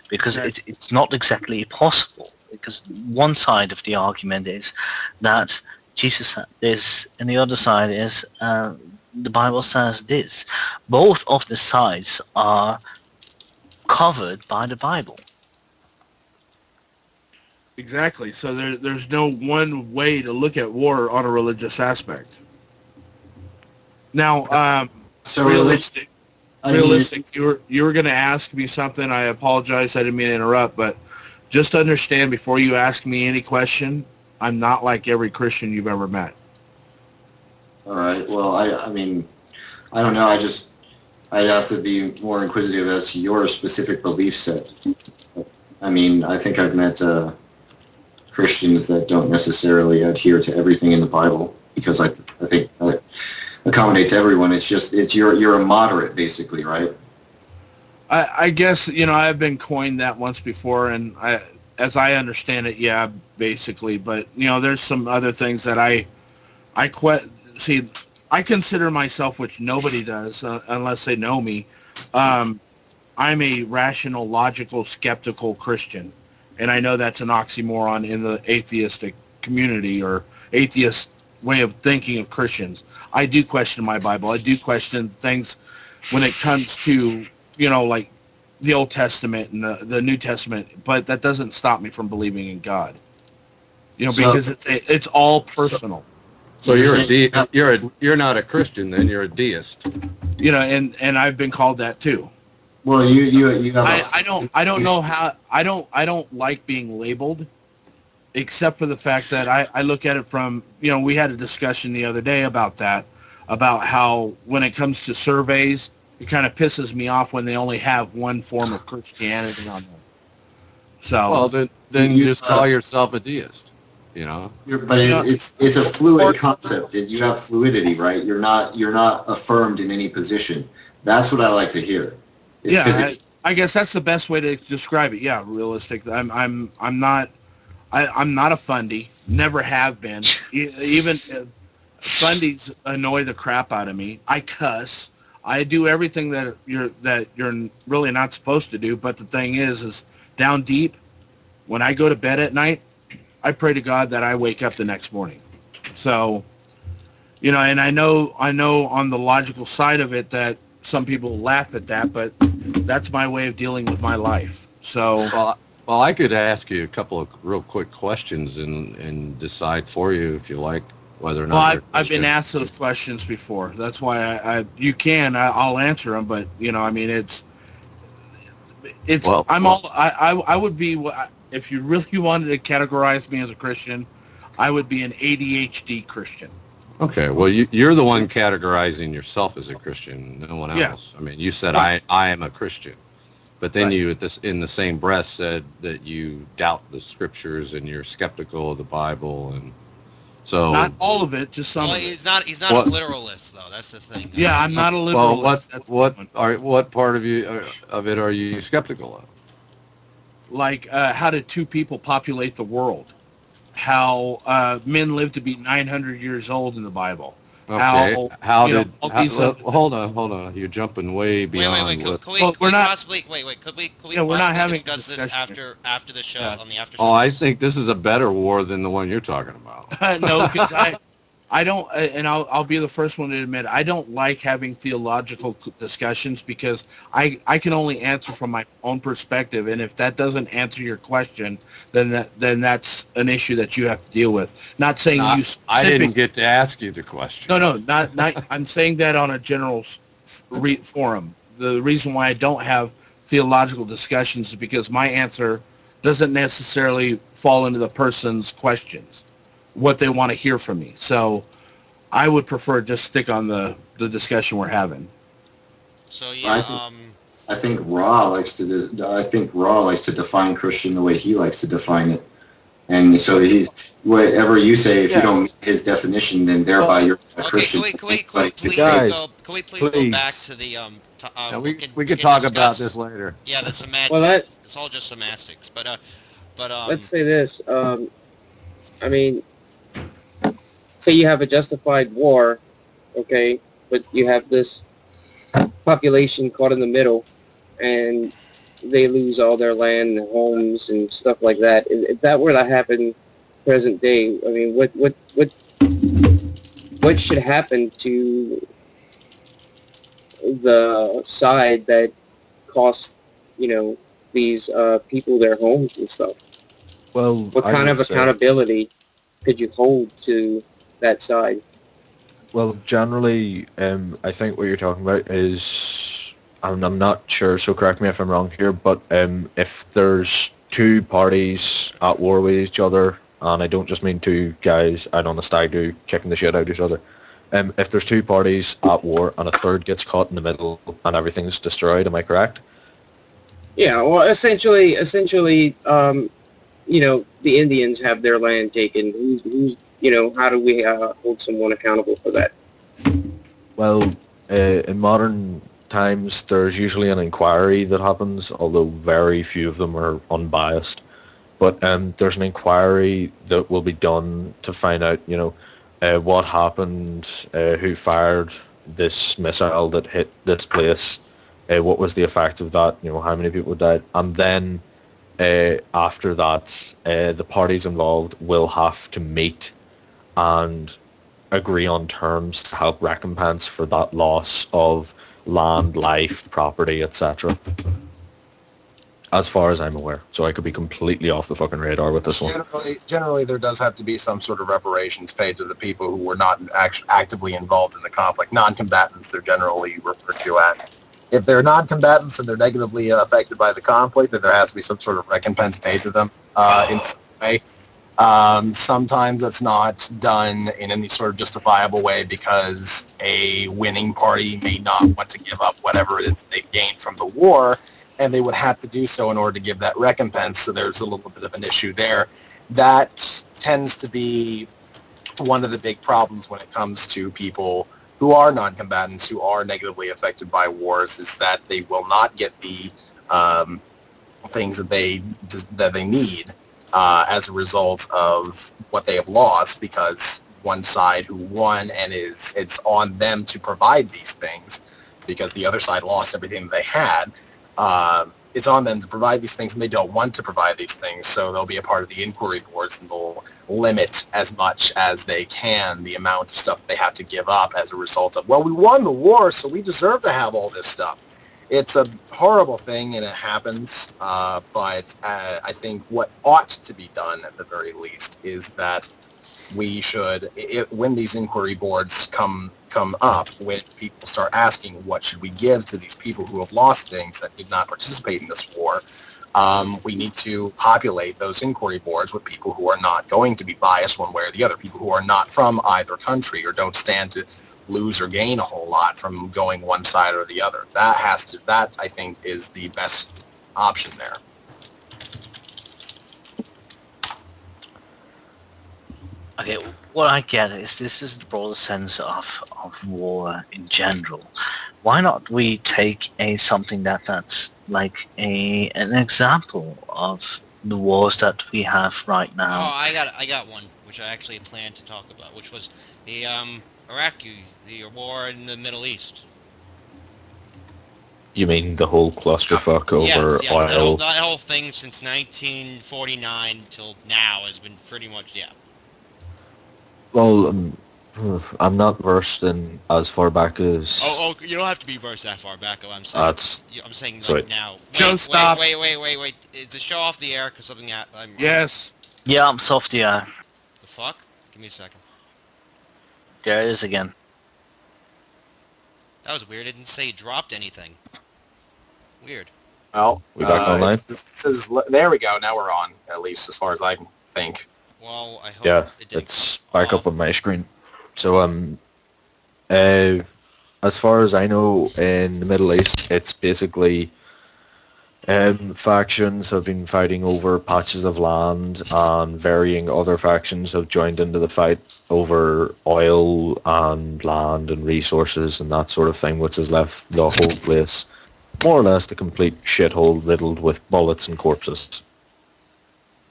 because it's not exactly possible. Because one side of the argument is that Jesus said this, and the other side is the Bible says this. Both of the sides are covered by the Bible. Exactly. So there's no one way to look at war on a religious aspect. Now, So realistic. You were going to ask me something. I apologize. I didn't mean to interrupt, but just understand before you ask me any question, I'm not like every Christian you've ever met. All right. Well, I mean, I don't know. I'd have to be more inquisitive as to your specific belief set. I mean, I think I've met Christians that don't necessarily adhere to everything in the Bible, because I think that accommodates everyone. It's you're a moderate, basically, right? I guess, I've been coined that once before, and as I understand it, yeah, basically. But, there's some other things that I consider myself, which nobody does unless they know me. I'm a rational, logical, skeptical Christian. And I know that's an oxymoron in the atheistic community or atheist way of thinking of Christians. I do question my Bible. I do question things when it comes to, like the Old Testament and the New Testament, but that doesn't stop me from believing in God. Because it's all personal. So you're not a Christian then, you're a deist. And I've been called that too. Well, you have I don't like being labeled, except for the fact that I look at it from, we had a discussion the other day about that, about how when it comes to surveys, it kind of pisses me off when they only have one form of Christianity on them. So well, then you just call yourself a deist. It's a fluid concept. You have fluidity, right? You're not affirmed in any position. That's what I like to hear. I guess that's the best way to describe it. Yeah, realistic. I'm not a fundy. Never have been. Even fundies annoy the crap out of me. I cuss. I do everything that you're really not supposed to do. But the thing is down deep, when I go to bed at night, I pray to God that I wake up the next morning. So, and I know on the logical side of it that some people laugh at that, but that's my way of dealing with my life. So, well, I could ask you a couple of real quick questions and decide for you if you like whether or not. Well, I've been asked those questions before. That's why I'll answer them. But I would be, if you really wanted to categorize me as a Christian, I would be an ADHD Christian. Okay, well, you're the one categorizing yourself as a Christian, no one else. Yeah. I mean, you said I am a Christian, but then you in the same breath said that you doubt the scriptures and you're skeptical of the Bible, and so not all of it, just some. Well, of it. he's not a literalist though. That's the thing. Yeah, I'm not a literalist. Well, what part of it are you skeptical of? Like, how did two people populate the world? How men live to be 900 years old in the Bible. Okay. Hold on. You're jumping way beyond. Wait. Could we we're not having discuss this after the show on the after show? Oh, I think this is a better war than the one you're talking about. No, because I don't, and I'll be the first one to admit, I don't like having theological discussions because I can only answer from my own perspective, and if that doesn't answer your question, then that's an issue that you have to deal with. Not saying you specific. I didn't get to ask you the question. No, not. I'm saying that on a general forum. The reason why I don't have theological discussions is because my answer doesn't necessarily fall into the person's questions, what they want to hear from me. So I would prefer just stick on the discussion we're having. So yeah, I think Ra likes to define Christian the way he likes to define it. And so he's whatever you say, if you don't meet his definition, then thereby you're a Christian. Can we Can we please go back to the Yeah, we could talk about this later. Yeah, the semantics. Well, it's all just semantics. But let's say this. I mean, say you have a justified war, okay, but you have this population caught in the middle, and they lose all their land and homes and stuff like that. If that were to happen present day, I mean, what should happen to the side that cost, these people their homes and stuff? Well, What kind of accountability could you hold to that side? Well, generally, I think what you're talking about is, and I'm not sure, so correct me if I'm wrong here, but if there's two parties at war with each other, and I don't just mean two guys out on a stag do kicking the shit out of each other, if there's two parties at war and a third gets caught in the middle and everything's destroyed, am I correct? Yeah, well, essentially, the Indians have their land taken. How do we hold someone accountable for that? Well, in modern times, there's usually an inquiry that happens, although very few of them are unbiased. But there's an inquiry that will be done to find out, what happened, who fired this missile that hit this place, what was the effect of that, how many people died, and then after that, the parties involved will have to meet and agree on terms to help recompense for that loss of land, life, property, etc. As far as I'm aware. So I could be completely off the fucking radar with this one. Generally, there does have to be some sort of reparations paid to the people who were not actively involved in the conflict. Non-combatants, they're generally referred to as. If they're non-combatants and they're negatively affected by the conflict, then there has to be some sort of recompense paid to them in some way. Sometimes that's not done in any sort of justifiable way because a winning party may not want to give up whatever it is they gained from the war, and they would have to do so in order to give that recompense, so there's a little bit of an issue there. That tends to be one of the big problems when it comes to people who are non-combatants, who are negatively affected by wars, is that they will not get the things that they need as a result of what they have lost, because one side who won and it's on them to provide these things because the other side lost everything that they had. It's on them to provide these things, and they don't want to provide these things, so they'll be a part of the inquiry boards, and they'll limit as much as they can the amount of stuff they have to give up as a result of, well, we won the war, so we deserve to have all this stuff. It's a horrible thing, and it happens, but I think what ought to be done, at the very least, is that we should, when these inquiry boards come up, when people start asking what should we give to these people who have lost things that did not participate in this war, we need to populate those inquiry boards with people who are not going to be biased one way or the other, people who are not from either country or don't stand to lose or gain a whole lot from going one side or the other. That I think is the best option there. Okay, what I get is this is the broader sense of war in general. Why not we take something that's like an example of the wars that we have right now? Oh, I got one, which I actually planned to talk about, which was the the war in the Middle East. You mean the whole clusterfuck over yes, oil? That whole thing since 1949 till now has been pretty much, yeah. Well, I'm not versed in as far back as... Oh, you don't have to be versed that far back. I'm saying sorry. now. Joe, stop. Wait. Is the show off the air because something happened? Yes. Yeah, I'm soft, yeah. The fuck? Give me a second. There it is again. That was weird. It didn't say it dropped anything. Weird. Well, we back online? It says, there we go. Now we're on, at least as far as I can think. Well, I hope it's back up on my screen. So, as far as I know, in the Middle East, it's basically Factions have been fighting over patches of land, and varying other factions have joined into the fight over oil and land and resources and that sort of thing, which has left the whole place more or less a complete shithole riddled with bullets and corpses.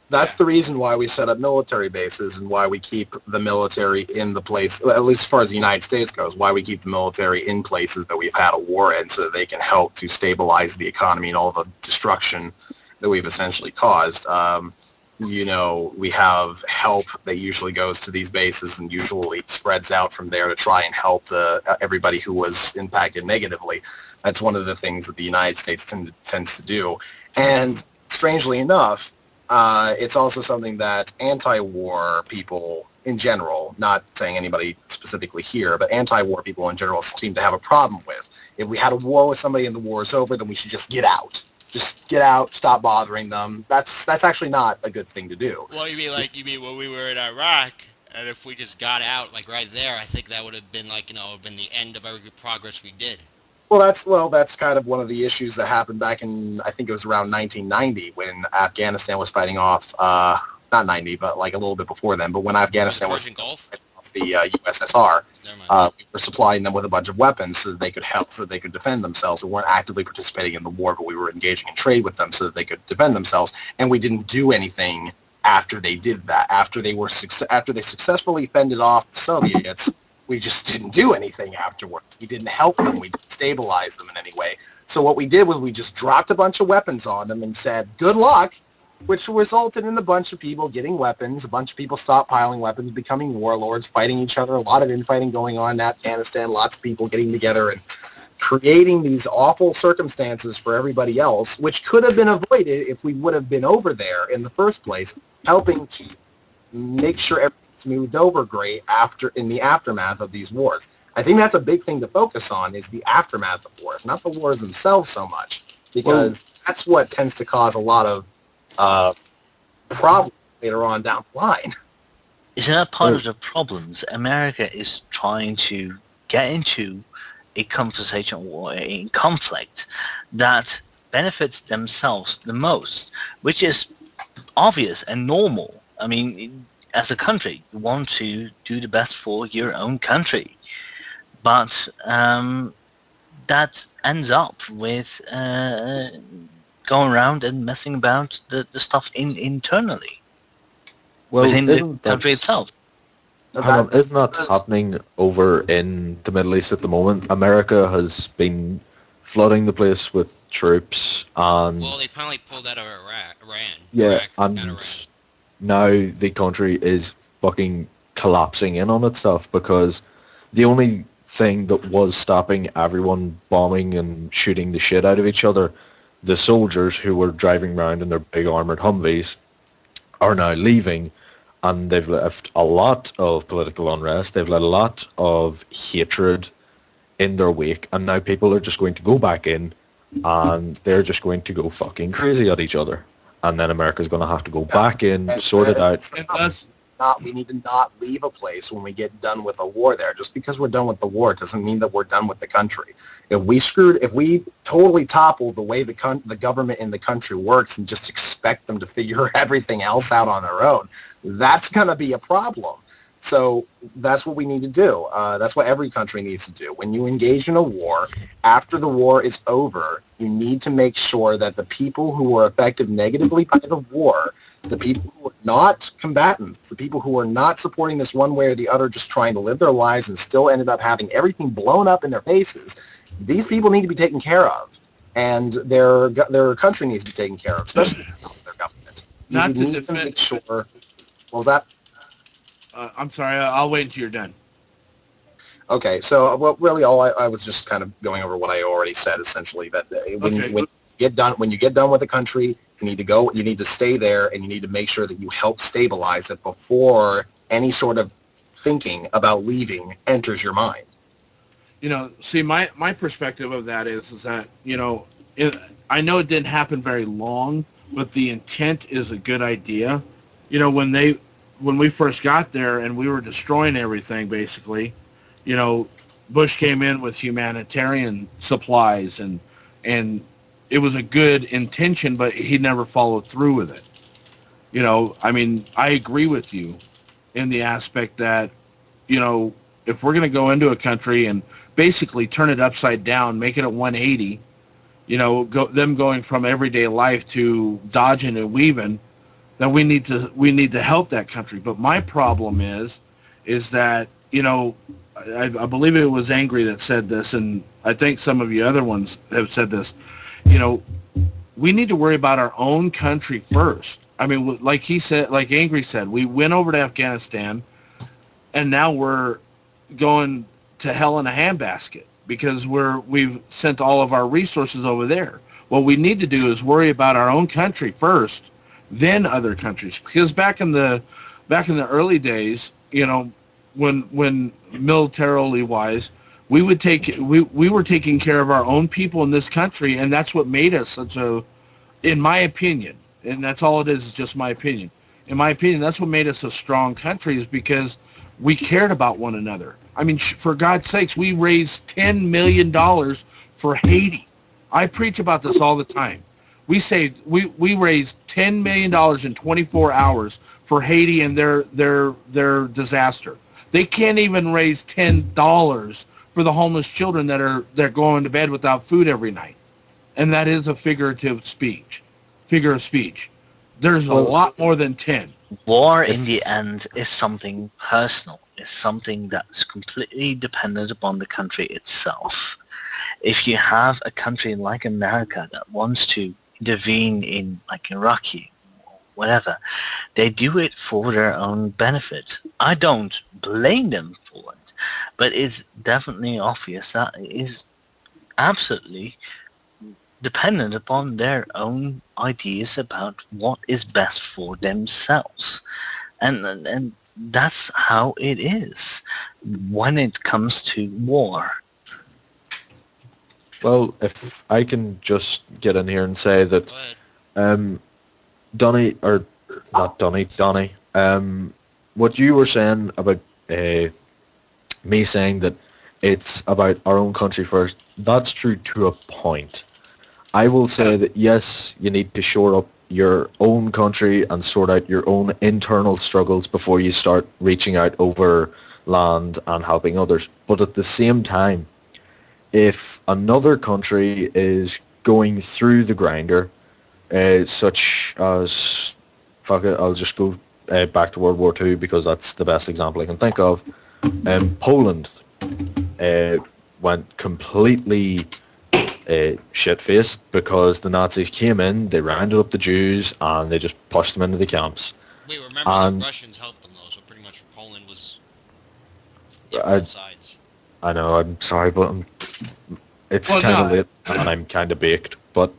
That's the reason why we set up military bases and why we keep the military in the place, at least as far as the United States goes, why we keep the military in places that we've had a war in so that they can help to stabilize the economy and all the destruction that we've essentially caused. We have help that usually goes to these bases and usually spreads out from there to try and help everybody who was impacted negatively. That's one of the things that the United States tends to do. And strangely enough, it's also something that anti-war people in general, not saying anybody specifically here, but anti-war people in general seem to have a problem with. If we had a war with somebody and the war is over, then we should just get out. Just get out, stop bothering them. That's actually not a good thing to do. Well, you mean when we were in Iraq, and if we just got out, like right there, I think that would have been been the end of every progress we did. Well, that's kind of one of the issues that happened back in, I think it was around 1990 when Afghanistan was fighting off, not 90, but like a little bit before then, but when Afghanistan was fighting off the USSR, we were supplying them with a bunch of weapons so that they could help, so that they could defend themselves. We weren't actively participating in the war, but we were engaging in trade with them so that they could defend themselves, and we didn't do anything after they did that. After they successfully fended off the Soviets, we just didn't do anything afterwards. We didn't help them. We didn't stabilize them in any way. So what we did was we just dropped a bunch of weapons on them and said, good luck, which resulted in a bunch of people getting weapons, a bunch of people stockpiling weapons, becoming warlords, fighting each other, a lot of infighting going on in Afghanistan, lots of people getting together and creating these awful circumstances for everybody else, which could have been avoided if we would have been over there in the first place, helping to make sure everything smoothed over great in the aftermath of these wars. I think that's a big thing to focus on, is the aftermath of wars, not the wars themselves so much, because that's what tends to cause a lot of problems later on down the line. Isn't that part of the problems? America is trying to get into a conversation or a conflict that benefits themselves the most, which is obvious and normal. I mean, as a country, you want to do the best for your own country, but that ends up with going around and messing about the stuff internally within the country itself. Isn't that happening over in the Middle East at the moment? America has been flooding the place with troops, and well, they finally pulled out of Iran. Yeah, and now the country is fucking collapsing in on itself because the only thing that was stopping everyone bombing and shooting the shit out of each other, the soldiers who were driving around in their big armoured Humvees, are now leaving, and they've left a lot of political unrest, they've let a lot of hatred in their wake, and now people are just going to go back in and they're just going to go fucking crazy at each other. And then America's going to have to go back in, sort it out. We need to not leave a place when we get done with a war there. Just because we're done with the war doesn't mean that we're done with the country. If we totally topple the way the government in the country works and just expect them to figure everything else out on their own, that's going to be a problem. So that's what we need to do. That's what every country needs to do. When you engage in a war, after the war is over, you need to make sure that the people who were affected negatively by the war, the people who are not combatants, the people who are not supporting this one way or the other, just trying to live their lives and still ended up having everything blown up in their faces, these people need to be taken care of. And their country needs to be taken care of, especially their government. You need to make sure... What was that? I'm sorry, I'll wait until you're done. Okay, so really all I was just kind of going over what I already said, essentially, that when you get done with a country, you need to stay there, and you need to make sure that you help stabilize it before any sort of thinking about leaving enters your mind. See, my perspective of that is that, I know it didn't happen very long, but the intent is a good idea. When we first got there and we were destroying everything, basically, Bush came in with humanitarian supplies and it was a good intention, but he never followed through with it. You know, I mean, I agree with you in the aspect that, you know, if we're going to go into a country and basically turn it upside down, make it a 180, you know, them going from everyday life to dodging and weaving, then we need to help that country. But my problem is that, you know, I believe it was Angry that said this, and I think some of you other ones have said this, you know, we need to worry about our own country first. I mean, like he said, like Angry said, we went over to Afghanistan, and now we're going to hell in a handbasket because we've sent all of our resources over there. What we need to do is worry about our own country first, then other countries. Because back in the early days, you know, when militarily wise, we were taking care of our own people in this country, and that's what made us such a, in my opinion, and that's all it is just my opinion. In my opinion, that's what made us a strong country, is because we cared about one another. I mean, for God's sakes, we raised $10 million for Haiti. I preach about this all the time. We raised $10 million in 24 hours for Haiti and their disaster. They can't even raise $10 for the homeless children they're going to bed without food every night. And that is a figure of speech. There's a lot more than 10. War in the end is something personal. It's something that's completely dependent upon the country itself. If you have a country like America that wants to intervene in like Iraq or whatever, they do it for their own benefit. I don't blame them for it, but it's definitely obvious that it is absolutely dependent upon their own ideas about what is best for themselves. And that's how it is when it comes to war. Well, if I can just get in here and say that, Donnie, what you were saying about me saying that it's about our own country first, that's true to a point. I will say that, yes, you need to shore up your own country and sort out your own internal struggles before you start reaching out over land and helping others. But at the same time, if another country is going through the grinder, such as, fuck it, I'll just go back to World War II because that's the best example I can think of. Poland went completely shit-faced because the Nazis came in, they rounded up the Jews, and they just pushed them into the camps. Wait, remember the Russians helped them, though, so pretty much Poland was both sides. I know, I'm sorry, but it's kind of late, and I'm kind of baked, but...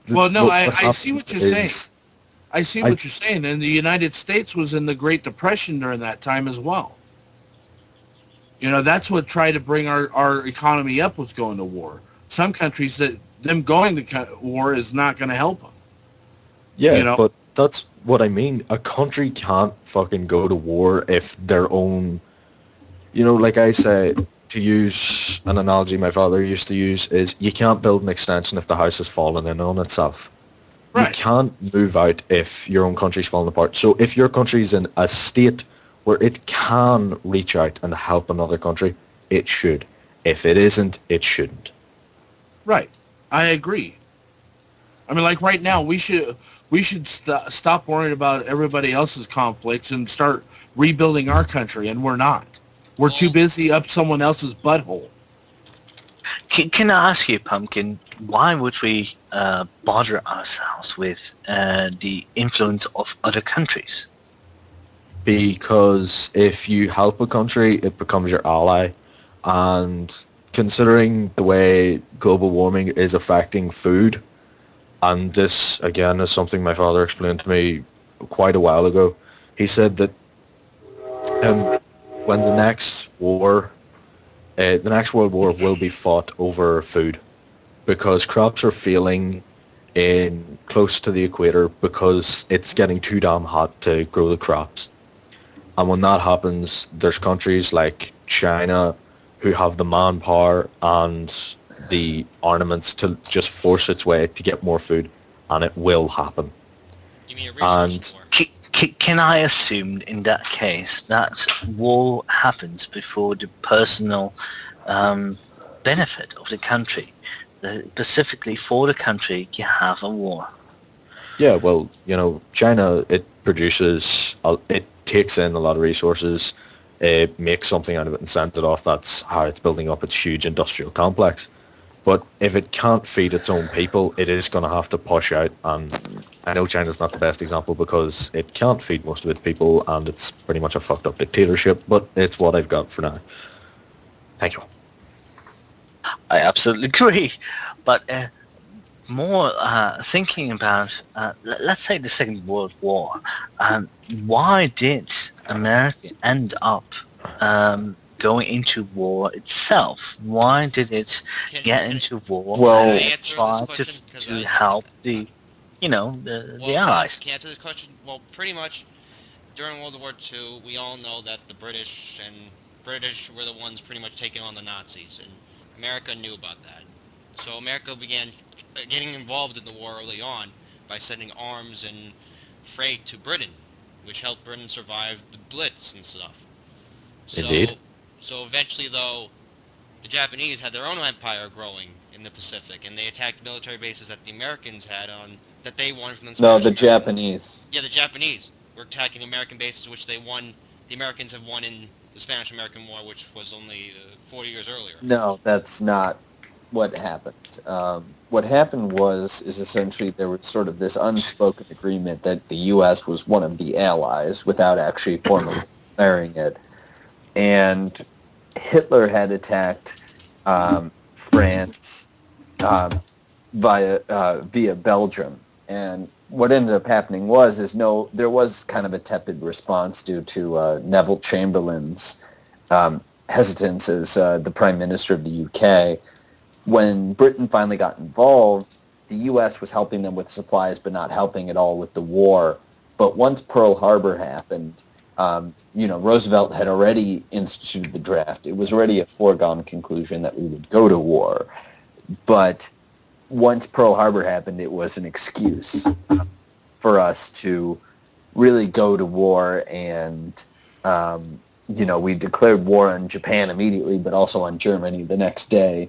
well, no, I see what you're saying. I see what you're saying, and the United States was in the Great Depression during that time as well. You know, that's what tried to bring our economy up, was going to war. Some countries, that them going to war is not going to help them. Yeah, you know? But that's what I mean. A country can't fucking go to war if their own... You know, like I say, to use an analogy my father used to use, is you can't build an extension if the house has fallen in on itself. Right. You can't move out if your own country's falling apart. So if your country's in a state where it can reach out and help another country, it should. If it isn't, it shouldn't. Right. I agree. I mean, like right now, we should stop worrying about everybody else's conflicts and start rebuilding our country, and we're not. We're too busy up someone else's butthole. Can I ask you, Pumpkin, why would we bother ourselves with the influence of other countries? Because if you help a country, it becomes your ally. And considering the way global warming is affecting food, and this, again, is something my father explained to me quite a while ago, he said that when the next world war will be fought over food, because crops are failing in close to the equator because it's getting too damn hot to grow the crops. And when that happens, there's countries like China who have the manpower and the armaments to just force its way to get more food, and it will happen. You mean a resource war? Can I assume in that case that war happens before the personal benefit of the country? Specifically for the country, you have a war. Yeah, well, China, it produces, it takes in a lot of resources, it makes something out of it and sends it off. That's how it's building up its huge industrial complex. But if it can't feed its own people, it is going to have to push out. And I know China's not the best example because it can't feed most of its people, and it's pretty much a fucked up dictatorship, but it's what I've got for now. Thank you. I absolutely agree. But more thinking about, let's say the Second World War, why did America end up going into war itself? Why did it get into war and try to help the Allies? Can I answer this question? Well, pretty much during World War II, we all know that the British were the ones pretty much taking on the Nazis, and America knew about that. So America began getting involved in the war early on by sending arms and freight to Britain, which helped Britain survive the Blitz and stuff. Indeed. So eventually, though, the Japanese had their own empire growing in the Pacific, and they attacked military bases that the Americans had that they wanted from the Spanish. No, the Japanese. Yeah, the Japanese were attacking American bases, which they won. The Americans have won in the Spanish-American War, which was only 40 years earlier. No, that's not what happened. What happened is essentially there was sort of this unspoken agreement that the U.S. was one of the allies without actually formally declaring it. And Hitler had attacked France via Belgium. And what ended up happening there was kind of a tepid response due to Neville Chamberlain's hesitance as the Prime Minister of the UK. When Britain finally got involved, the U.S. was helping them with supplies, but not helping at all with the war. But once Pearl Harbor happened, Roosevelt had already instituted the draft. It was already a foregone conclusion that we would go to war. But once Pearl Harbor happened, it was an excuse for us to really go to war. And, we declared war on Japan immediately, but also on Germany the next day.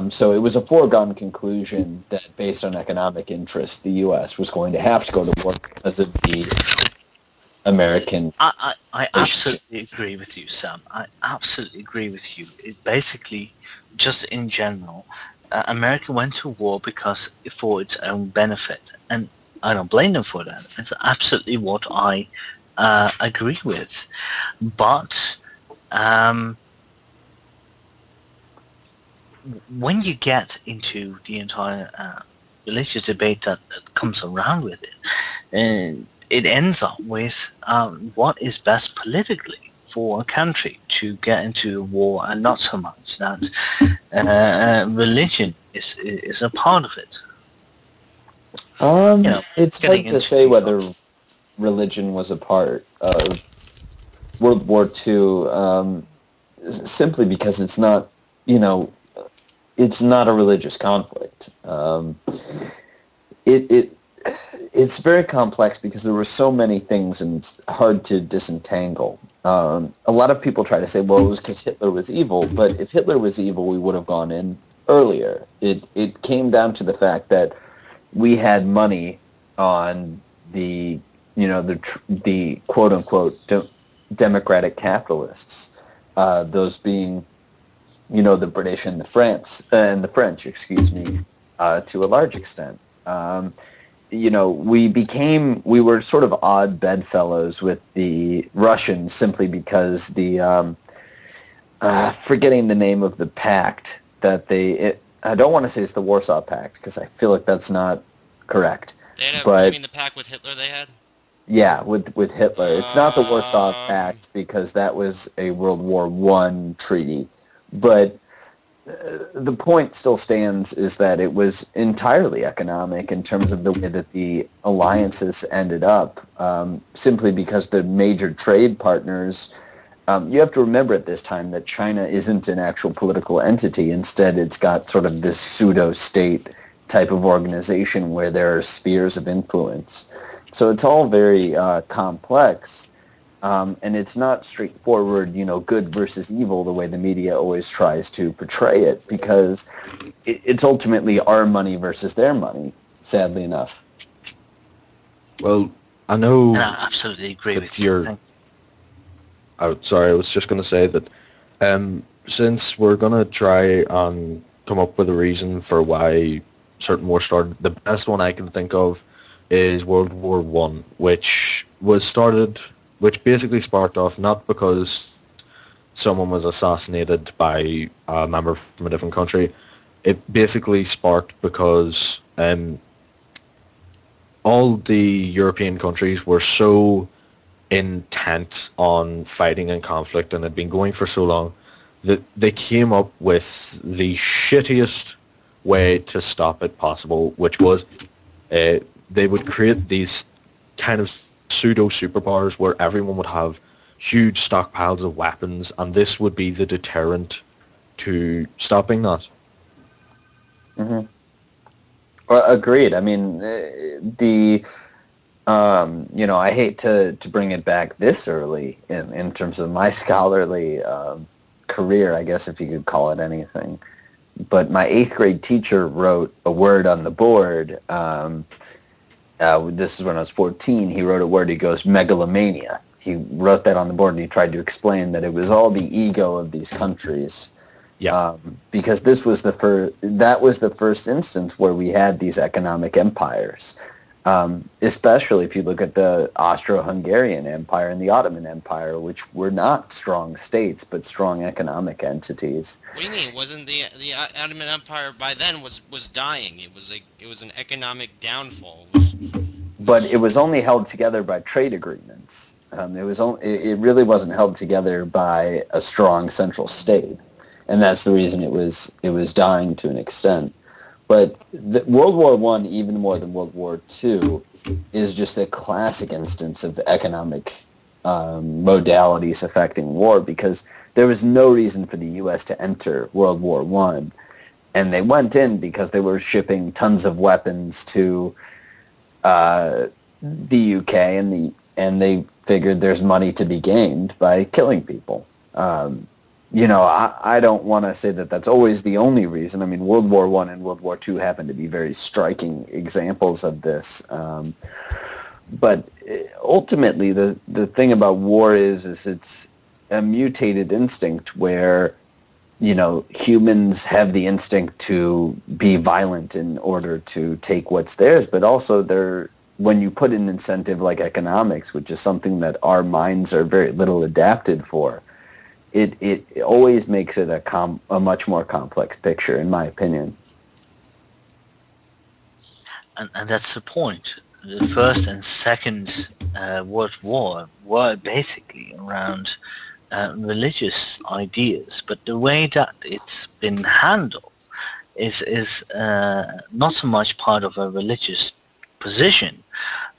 So it was a foregone conclusion that based on economic interest, the U.S. was going to have to go to war because of the American... I absolutely agree with you, Sam. I absolutely agree with you. It basically, just in general, America went to war because for its own benefit. And I don't blame them for that. It's absolutely what I agree with. But... when you get into the entire religious debate that comes around with it, it ends up with what is best politically for a country to get into a war, and not so much that religion is a part of it. It's hard to say whether religion was a part of World War II, simply because it's not, it's not a religious conflict. It's very complex because there were so many things and it's hard to disentangle. A lot of people try to say, well, it was because Hitler was evil, but if Hitler was evil, we would have gone in earlier. It came down to the fact that we had money on the quote unquote democratic capitalists, those being the British and the French, to a large extent. We were sort of odd bedfellows with the Russians simply because forgetting the name of the pact that I don't want to say it's the Warsaw Pact because I feel like that's not correct. You mean the pact with Hitler they had? Yeah, with Hitler. It's not the Warsaw Pact because that was a World War I treaty. But the point still stands is that it was entirely economic in terms of the way that the alliances ended up, simply because the major trade partners You have to remember at this time that China isn't an actual political entity. Instead, it's got sort of this pseudo-state type of organization where there are spheres of influence. So it's all very complex, and it's not straightforward, good versus evil the way the media always tries to portray it, because it's ultimately our money versus their money, sadly enough. Well, I know And I absolutely agree that with you. Sorry, I was just going to say that since we're going to try and come up with a reason for why certain wars started, the best one I can think of is World War One, which basically sparked off not because someone was assassinated by a member from a different country. It basically sparked because all the European countries were so intent on fighting and conflict and had been going for so long that they came up with the shittiest way to stop it possible, which was they would create these kind of pseudo superpowers where everyone would have huge stockpiles of weapons, and this would be the deterrent to stopping that. Mm-hmm. Well, agreed. I mean, I hate to bring it back this early in terms of my scholarly career, I guess, if you could call it anything. But my 8th grade teacher wrote a word on the board. This is when I was 14. He wrote a word. He goes, megalomania. He wrote that on the board, and he tried to explain that it was all the ego of these countries. Yeah. Because that was the first instance where we had these economic empires. Especially if you look at the Austro-Hungarian Empire and the Ottoman Empire, which were not strong states but strong economic entities. What do you mean? Wasn't the Ottoman Empire by then was dying? It was an economic downfall. But it was only held together by trade agreements. It really wasn't held together by a strong central state, and that's the reason it was dying to an extent. But World War I, even more than World War II, is just a classic instance of economic modalities affecting war, because there was no reason for the U.S. to enter World War I. And they went in because they were shipping tons of weapons to the UK, and they figured there's money to be gained by killing people. I don't want to say that that's always the only reason. I mean, World War I and World War II happen to be very striking examples of this. But ultimately, the thing about war is it's a mutated instinct where, humans have the instinct to be violent in order to take what's theirs, but also when you put an incentive like economics, which is something that our minds are very little adapted for, it always makes it a much more complex picture, in my opinion. And that's the point. The First and Second World War were basically around religious ideas, but the way that it's been handled is not so much part of a religious position,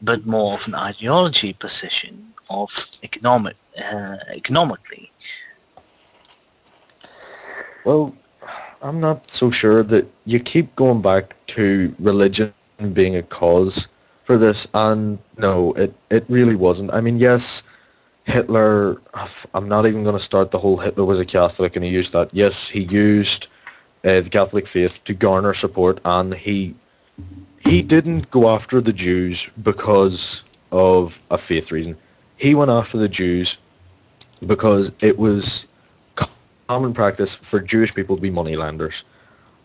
but more of an ideology position of economically. Well, I'm not so sure that you keep going back to religion being a cause for this, and no, it really wasn't. I mean, yes, Hitler, I'm not even going to start the whole Hitler was a Catholic and he used that. Yes, he used the Catholic faith to garner support, and he didn't go after the Jews because of a faith reason. He went after the Jews because it was common practice for Jewish people to be moneylenders.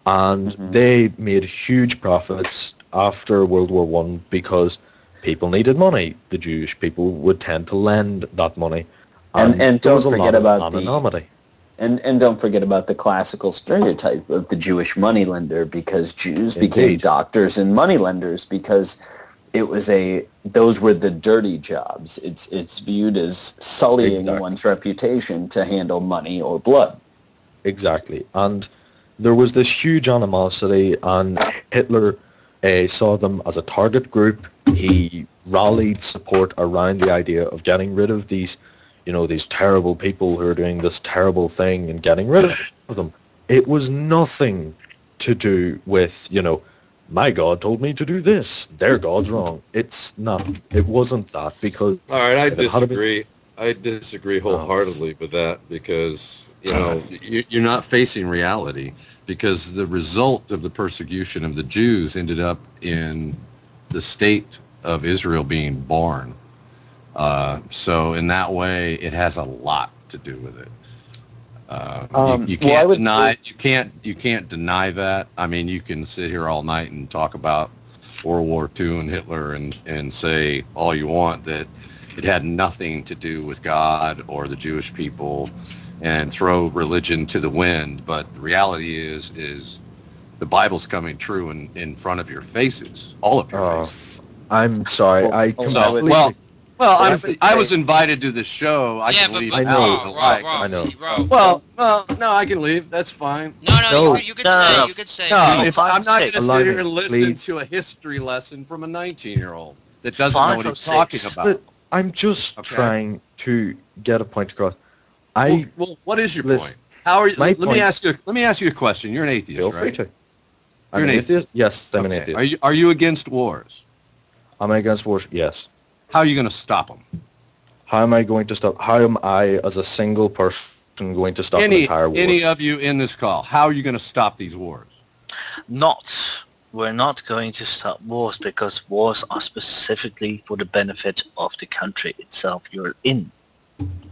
And they made huge profits after World War I because people needed money. The Jewish people would tend to lend that money. And don't forget about anonymity. And don't forget about the classical stereotype of the Jewish moneylender, because Jews became doctors and moneylenders because those were the dirty jobs. It's viewed as sullying one's reputation to handle money or blood. Exactly. And there was this huge animosity, and Hitler saw them as a target group. He rallied support around the idea of getting rid of these these terrible people who are doing this terrible thing and getting rid of them. It was nothing to do with, my God told me to do this. Their God's wrong. It's not. It wasn't that, because... All right, I if it had been- disagree. I disagree wholeheartedly with that, because, you're not facing reality, because the result of the persecution of the Jews ended up in the state of Israel being born. So in that way, it has a lot to do with it. You can't deny. You can't deny that. I mean, you can sit here all night and talk about World War II and Hitler and say all you want that it had nothing to do with God or the Jewish people, and throw religion to the wind. But the reality is the Bible's coming true in front of your faces, all of your faces. I'm sorry. I was invited to the show. I can leave. I know. Well, no, I can leave. That's fine. No, you could stay. You could stay. No, I'm not going to sit here and listen to a history lesson from a 19-year-old that doesn't know what he's talking about. But I'm just trying to get a point across. Well, what is your point? How are you? Let me ask you a question. You're an atheist, Feel right? free to. You're an atheist? Yes, I'm an atheist. Are you against wars? Am I against wars? Yes. How are you going to stop them? How am I going to stop? How am I, as a single person, going to stop an entire war? Any of you in this call, how are you going to stop these wars? We're not going to stop wars, because wars are specifically for the benefit of the country itself you're in.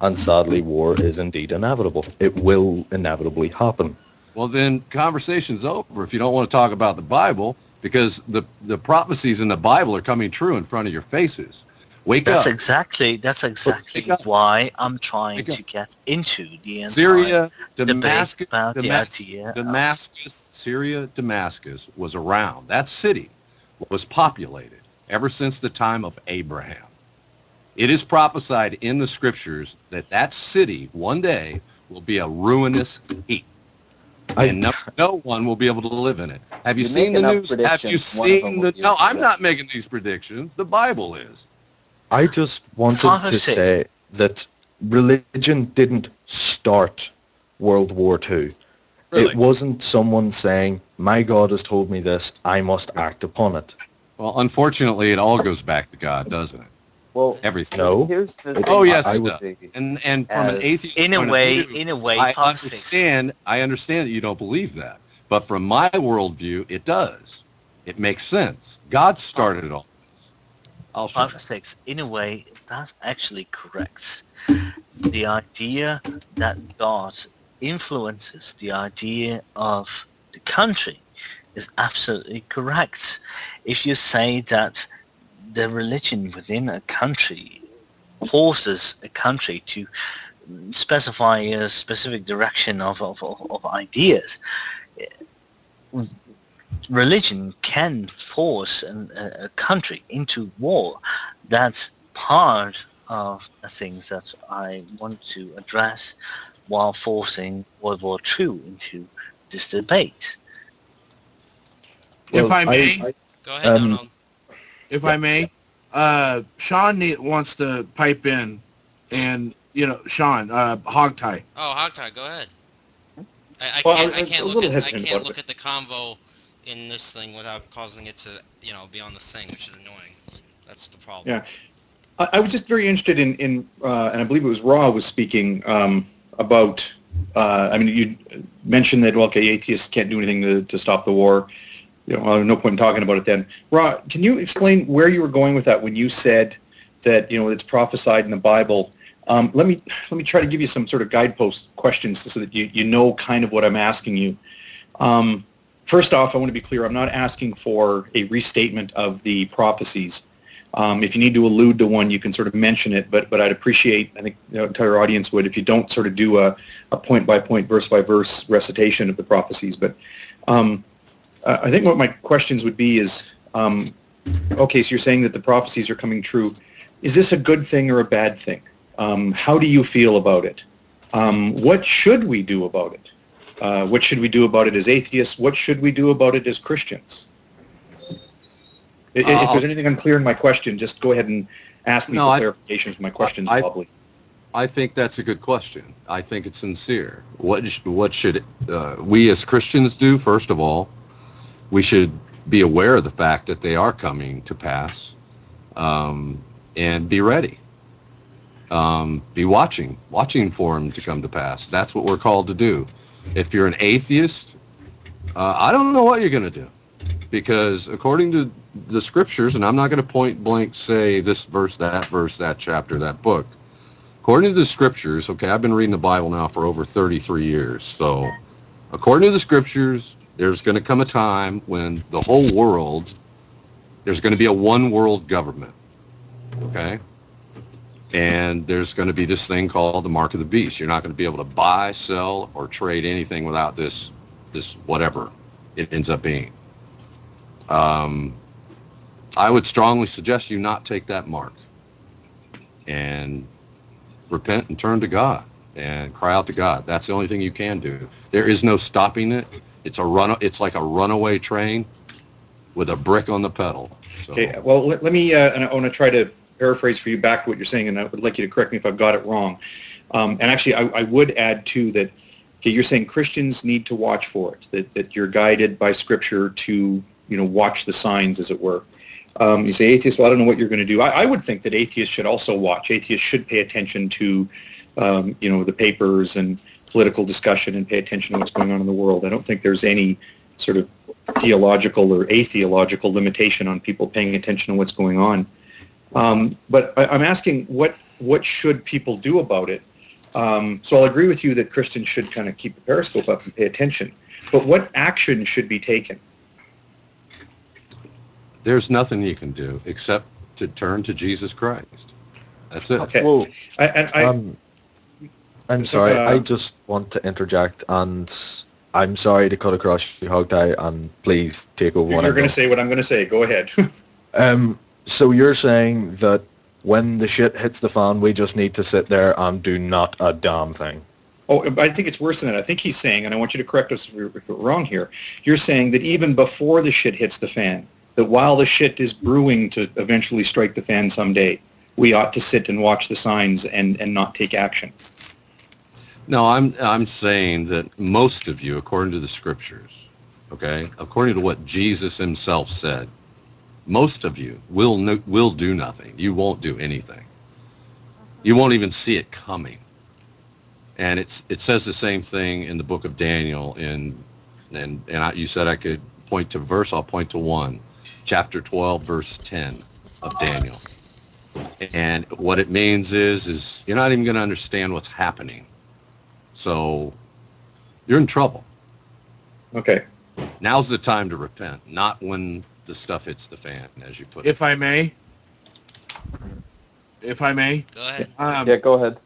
And sadly, war is indeed inevitable. It will inevitably happen. Well, then conversation's over if you don't want to talk about the Bible, because the prophecies in the Bible are coming true in front of your faces. Wake up. That's exactly why I'm trying to get into the entire Syria, Damascus, about the idea Syria, Damascus was around. That city was populated ever since the time of Abraham. It is prophesied in the scriptures that city one day will be a ruinous heap. And no one will be able to live in it. Have you seen the news? Have you seen the... No, I'm not making these predictions. The Bible is. I just wanted to say that religion didn't start World War II. Really? It wasn't someone saying, my God has told me this, I must act upon it. Well, unfortunately, it all goes back to God, doesn't it? Well, everything. No. Here's the thing. Yes, it does. And from an atheist in a way, I understand that you don't believe that. But from my worldview, it does. It makes sense. God started all this. 5 or 6. In a way, that's actually correct. The idea that God influences the idea of the country is absolutely correct. If you say that the religion within a country forces a country to specify a specific direction of ideas, religion can force a country into war. That's part of the things that I want to address while forcing World War II into this debate. If I may, go ahead, Donald. If I may, Sean wants to pipe in, and Sean, Hogtie. Oh, Hogtie, go ahead. I can't look at the convo in this thing without causing it to be on the thing, which is annoying. That's the problem. Yeah, I was just very interested in and I believe it was Raw was speaking about. You mentioned that atheists can't do anything to stop the war. No point in talking about it then. Ra, can you explain where you were going with that when you said that, it's prophesied in the Bible? Let me try to give you some sort of guidepost questions so that you know kind of what I'm asking you. First off, I want to be clear. I'm not asking for a restatement of the prophecies. If you need to allude to one, you can sort of mention it, but I'd appreciate, I think the entire audience would, if you don't sort of do a point-by-point, verse-by-verse recitation of the prophecies. But I think what my questions would be is, okay, so you're saying that the prophecies are coming true. Is this a good thing or a bad thing? How do you feel about it? What should we do about it? What should we do about it as atheists? What should we do about it as Christians? If there's anything unclear in my question, just go ahead and ask me for clarification for my questions, probably. I think that's a good question. I think it's sincere. What should we as Christians do? First of all, we should be aware of the fact that they are coming to pass, and be ready. Be watching for them to come to pass. That's what we're called to do. If you're an atheist, I don't know what you're going to do, because according to the scriptures, and I'm not going to point blank say this verse, that chapter, that book. According to the scriptures, okay, I've been reading the Bible now for over 33 years. So according to the scriptures, there's going to come a time when the whole world, there's going to be a one world government. Okay? And there's going to be this thing called the mark of the beast. You're not going to be able to buy, sell, or trade anything without this whatever it ends up being. I would strongly suggest you not take that mark, and repent and turn to God and cry out to God. That's the only thing you can do. There is no stopping it. It's like a runaway train with a brick on the pedal. So. Okay, well, let me, and I want to try to paraphrase for you back to what you're saying, and I would like you to correct me if I've got it wrong. And actually, I would add, too, that, okay, you're saying Christians need to watch for it, that you're guided by Scripture to, watch the signs, as it were. You say atheists, well, I don't know what you're going to do. I would think that atheists should also watch. Atheists should pay attention to, the papers and political discussion and pay attention to what's going on in the world. I don't think there's any sort of theological or atheological limitation on people paying attention to what's going on. But I'm asking, what should people do about it? So I'll agree with you that Christians should kind of keep the periscope up and pay attention. But what action should be taken? There's nothing you can do except to turn to Jesus Christ. That's it. Okay. Well, I'm sorry. Uh, I just want to interject, and I'm sorry to cut across you, Hogtie, and please take over. You're going to say what I'm going to say. Go ahead. So you're saying that when the shit hits the fan, we just need to sit there and do not a damn thing? Oh, I think it's worse than that. I think he's saying, and I want you to correct us if we're wrong here, you're saying that even before the shit hits the fan, that while the shit is brewing to eventually strike the fan someday, we ought to sit and watch the signs and not take action. No, I'm saying that most of you, according to the scriptures, okay, according to what Jesus himself said, most of you will do nothing. You won't do anything. You won't even see it coming. And it says the same thing in the book of Daniel. You said I could point to verse. I'll point to one, chapter 12, verse 10 of Daniel. And what it means is you're not even going to understand what's happening. So you're in trouble. Okay. Now's the time to repent, not when the stuff hits the fan, as you put it. If I may. Go ahead. Yeah, go ahead.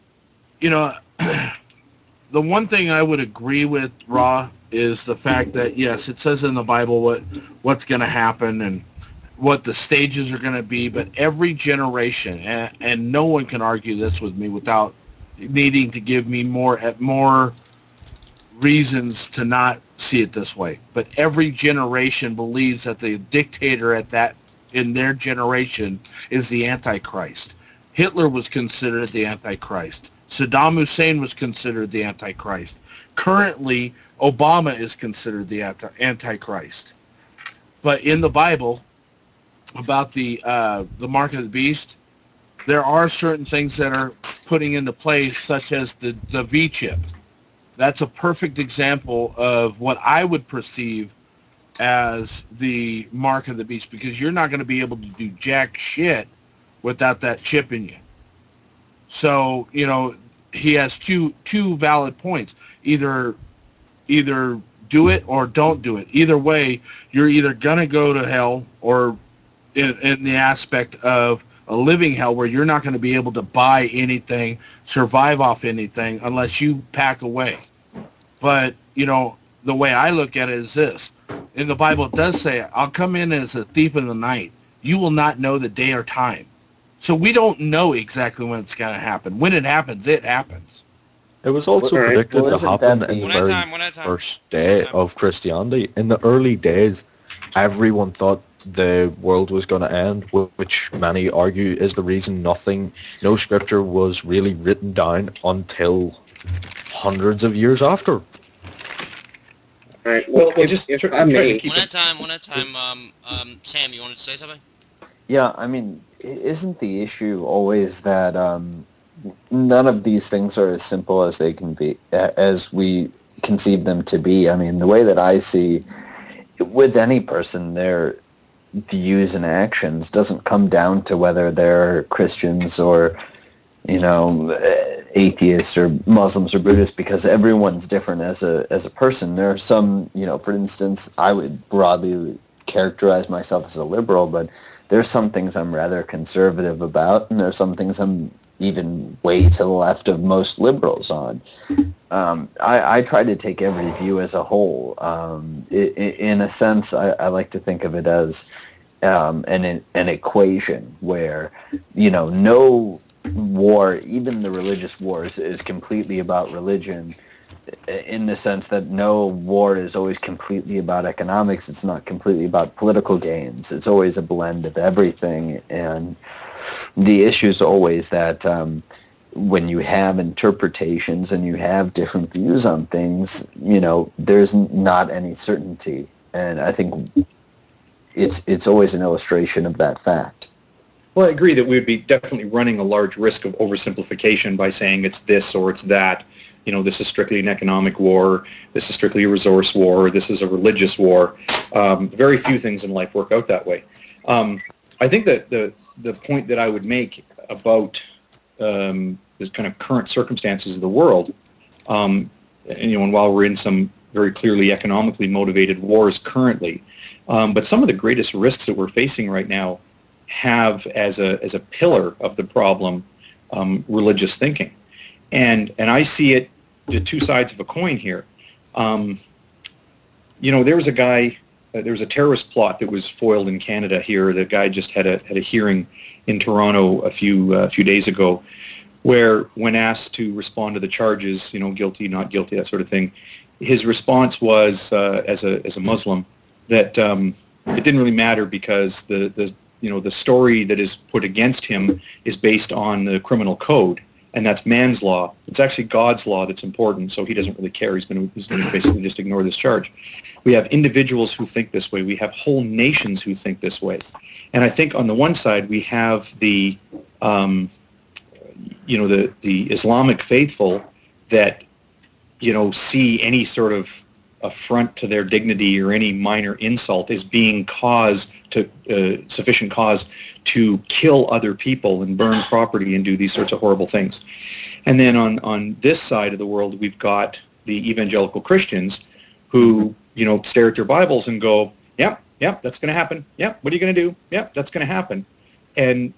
The one thing I would agree with, Raw, is the fact that, yes, it says in the Bible what's going to happen and what the stages are going to be, but every generation, and no one can argue this with me without needing to give me more reasons to not see it this way. But every generation believes that the dictator in their generation is the Antichrist. Hitler was considered the Antichrist. Saddam Hussein was considered the Antichrist. Currently, Obama is considered the Antichrist. But in the Bible, about the mark of the beast, there are certain things that are putting into place, such as the V chip. That's a perfect example of what I would perceive as the mark of the beast, because you're not going to be able to do jack shit without that chip in you. So, he has two valid points. Either do it or don't do it. Either way, you're either going to go to hell, or in the aspect of a living hell where you're not going to be able to buy anything, survive off anything unless you pack away. But, the way I look at it is this. In the Bible, it does say, I'll come in as a thief in the night. You will not know the day or time. So we don't know exactly when it's going to happen. When it happens, it happens. It was also predicted to happen in the very first day of Christianity. In the early days, everyone thought the world was going to end, which many argue is the reason no scripture was really written down until hundreds of years after. All right. Well, If just I try to may, keep One at a time. Sam, you wanted to say something? Yeah, I mean, isn't the issue always that none of these things are as simple as they can be, as we conceive them to be? I mean, the way that I see with any person, their views and actions doesn't come down to whether they're Christians or, atheists or Muslims or Buddhists, because everyone's different as a person. There are some, for instance, I would broadly characterize myself as a liberal, but there's some things I'm rather conservative about, and there's some things I'm even way to the left of most liberals on. I try to take every view as a whole. In a sense, I like to think of it as an equation where, no war, even the religious wars, is completely about religion, in the sense that no war is always completely about economics. It's not completely about political gains. It's always a blend of everything. And the issue is always that when you have interpretations and you have different views on things, there's not any certainty. And I think it's always an illustration of that fact. Well, I agree that we would be definitely running a large risk of oversimplification by saying it's this or it's that. This is strictly an economic war. This is strictly a resource war. This is a religious war. Very few things in life work out that way. I think that the point that I would make about the kind of current circumstances of the world, and while we're in some very clearly economically motivated wars currently, but some of the greatest risks that we're facing right now have as a pillar of the problem religious thinking, and I see it the two sides of a coin here. There was a guy, there was a terrorist plot that was foiled in Canada here. The guy just had a hearing in Toronto a few days ago, where when asked to respond to the charges, guilty, not guilty, that sort of thing, his response was, as a Muslim, that it didn't really matter because the story that is put against him is based on the criminal code, and that's man's law. It's actually God's law that's important, so he doesn't really care. He's going to basically just ignore this charge. We have individuals who think this way. We have whole nations who think this way. And I think on the one side we have the Islamic faithful that see any sort of affront to their dignity or any minor insult as being sufficient cause to kill other people and burn property and do these sorts of horrible things. And then on this side of the world, we've got the evangelical Christians who, stare at their Bibles and go, yep, that's going to happen. Yep, what are you going to do? Yep, that's going to happen. And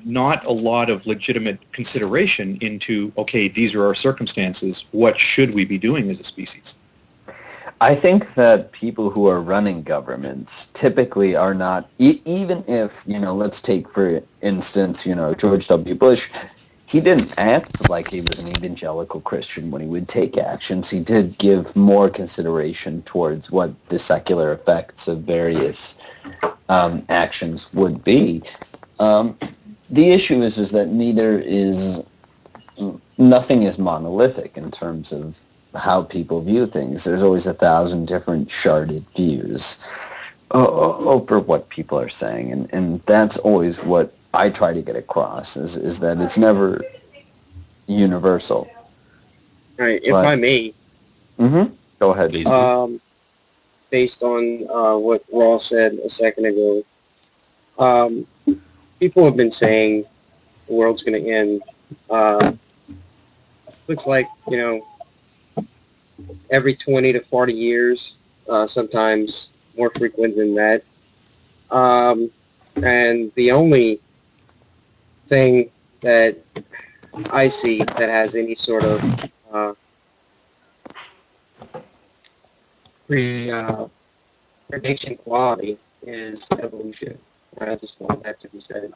not a lot of legitimate consideration into, okay, these are our circumstances. What should we be doing as a species? I think that people who are running governments typically are not, even if, let's take, for instance, George W. Bush, he didn't act like he was an evangelical Christian when he would take actions. He did give more consideration towards what the secular effects of various actions would be. The issue is that nothing is monolithic in terms of how people view things. There's always 1,000 different sharded views over what people are saying, and that's always what I try to get across, is that it's never universal. All right, if I may. Mm-hmm. Go ahead. Based on what Ross said a second ago, people have been saying the world's going to end. Looks like, every 20 to 40 years, sometimes more frequent than that. And the only thing that I see that has any sort of prediction quality is evolution. I just want that to be said.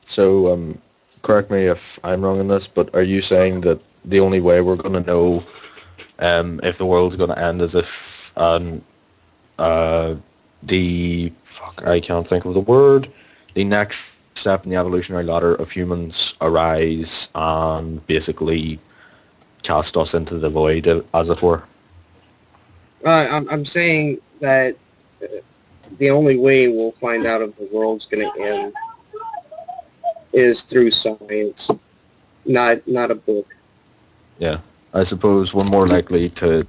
So, correct me if I'm wrong in this, but are you saying that the only way we're going to know if the world's going to end is if life, and I can't think of the word. The next step in the evolutionary ladder of humans arise and basically cast us into the void, as it were. I'm saying that the only way we'll find out if the world's going to end is through science, not a book. Yeah, I suppose we're more likely to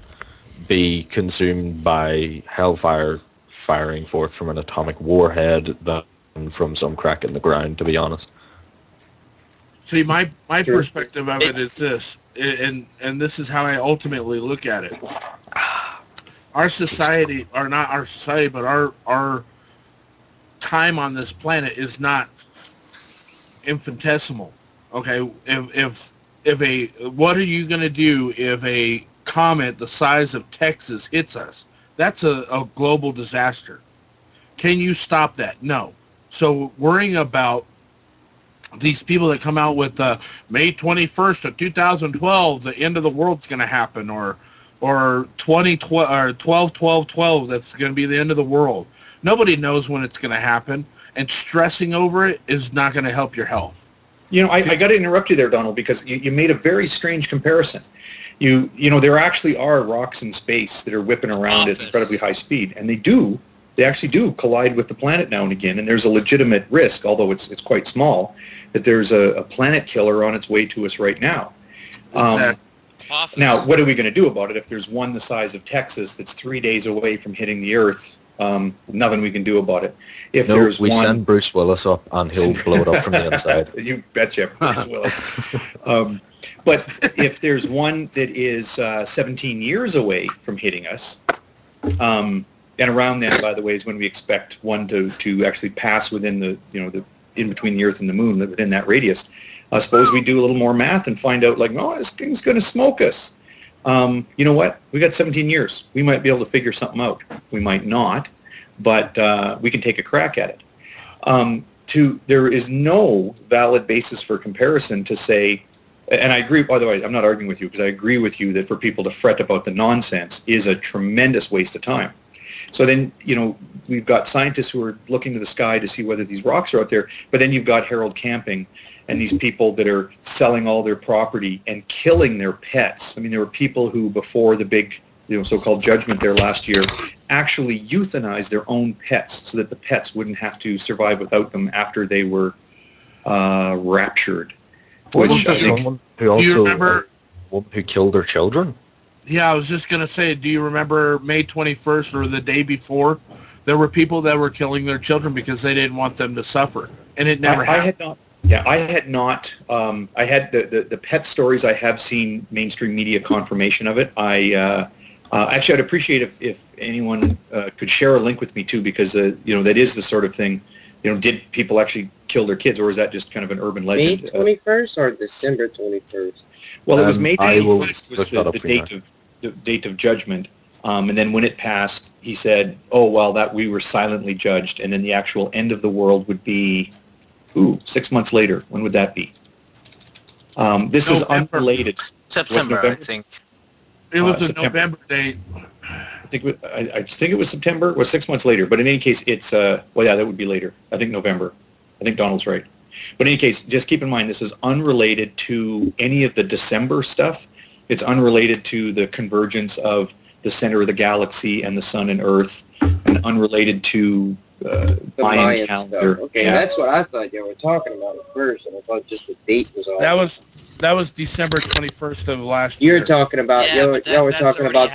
be consumed by hellfire firing forth from an atomic warhead than from some crack in the ground, to be honest. See, my perspective of it is this, and this is how I ultimately look at it. Our society, or not our society, but our time on this planet is not infinitesimal. Okay, what are you going to do if a comet the size of Texas hits us? That's a global disaster. Can you stop that? No. So worrying about these people that come out with May 21st of 2012, the end of the world's going to happen, or 2012 or 12/12/12, that's going to be the end of the world. Nobody knows when it's going to happen, and stressing over it is not going to help your health. You know, I got to interrupt you there, Donald, because you made a very strange comparison. You know, there actually are rocks in space that are whipping around at incredibly high speed, and they actually do collide with the planet now and again, and there's a legitimate risk, although it's quite small, that there's a planet killer on its way to us right now. Now, what are we going to do about it if there's one the size of Texas that's 3 days away from hitting the Earth? Nothing we can do about it. If there's we one, send Bruce Willis up and he'll blow it up from the inside. You betcha, Bruce Willis. But if there's one that is 17 years away from hitting us, and around then, by the way, is when we expect one to actually pass within the in between the Earth and the Moon, within that radius. I suppose we do a little more math and find out, like, no, this thing's going to smoke us. You know what? We got 17 years. We might be able to figure something out. We might not, but we can take a crack at it. There is no valid basis for comparison to say, and I agree, by the way, I'm not arguing with you, because I agree with you that for people to fret about the nonsense is a tremendous waste of time. So then, we've got scientists who are looking to the sky to see whether these rocks are out there, but then you've got Harold Camping and these people that are selling all their property and killing their pets. I mean, there were people who, before the big, so-called judgment there last year, actually euthanized their own pets so that the pets wouldn't have to survive without them after they were raptured. Wasn't there someone who also, do you remember, who killed their children? Yeah, I was just going to say, do you remember May 21st or the day before? There were people that were killing their children because they didn't want them to suffer, and it never happened. I had not. I had the pet stories. I have seen mainstream media confirmation of it. Actually, I'd appreciate if anyone could share a link with me too, because that is the sort of thing. Did people actually kill their kids, or is that just kind of an urban legend? May 21st or December 21st? Well, it was May 21st was the date of judgment. And then when it passed, he said, "Oh well, that we were silently judged," and then the actual end of the world would be 6 months later. When would that be? This is unrelated. September, I think. It was the November date. I think it was September. Well, 6 months later. But in any case, it's that would be later. I think November. I think Donald's right. But in any case, just keep in mind this is unrelated to any of the December stuff. It's unrelated to the convergence of the center of the galaxy and the sun and Earth, and unrelated to the Mayan calendar. Stuff. Okay, that's what I thought you were talking about at first, and I thought just the date was off. That was December 21st of last year. You're talking about y'all were talking about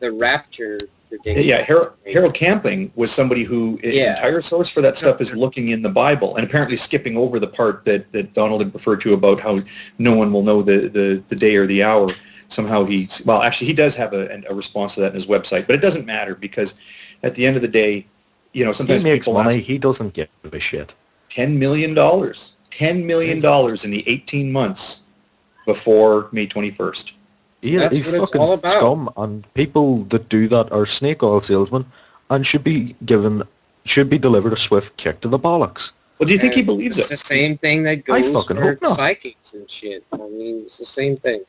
the rapture. Yeah, Harold Camping was somebody who his entire source for that stuff is looking in the Bible, and apparently skipping over the part that Donald had referred to about how no one will know the day or the hour. Somehow he does have a response to that in his website, but it doesn't matter, because at the end of the day, sometimes he makes people money. He doesn't give a shit. $10 million in the 18 months before May 21st. Yeah, he's fucking scum, and people that do that are snake oil salesmen, and should be delivered a swift kick to the bollocks. Well, do you think he believes it? It's the same thing that goes fucking for hope not. psychics and shit. I mean, it's the same thing.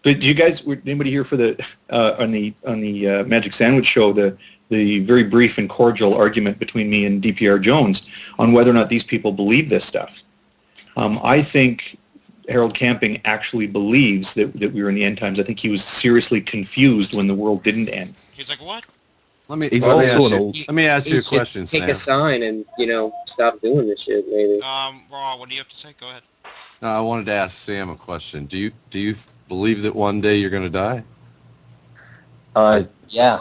Did you guys? Anybody here for the on the Magic Sandwich show the very brief and cordial argument between me and DPR Jones on whether or not these people believe this stuff? I think Harold Camping actually believes that we were in the end times. I think he was seriously confused when the world didn't end. He's like, what? Let me He's let me also ask an you- old- let me ask you a He should question, take Sam. a sign and, stop doing this shit, maybe. Raw, what do you have to say? Go ahead. No, I wanted to ask Sam a question. Do you believe that one day you're going to die? Yeah.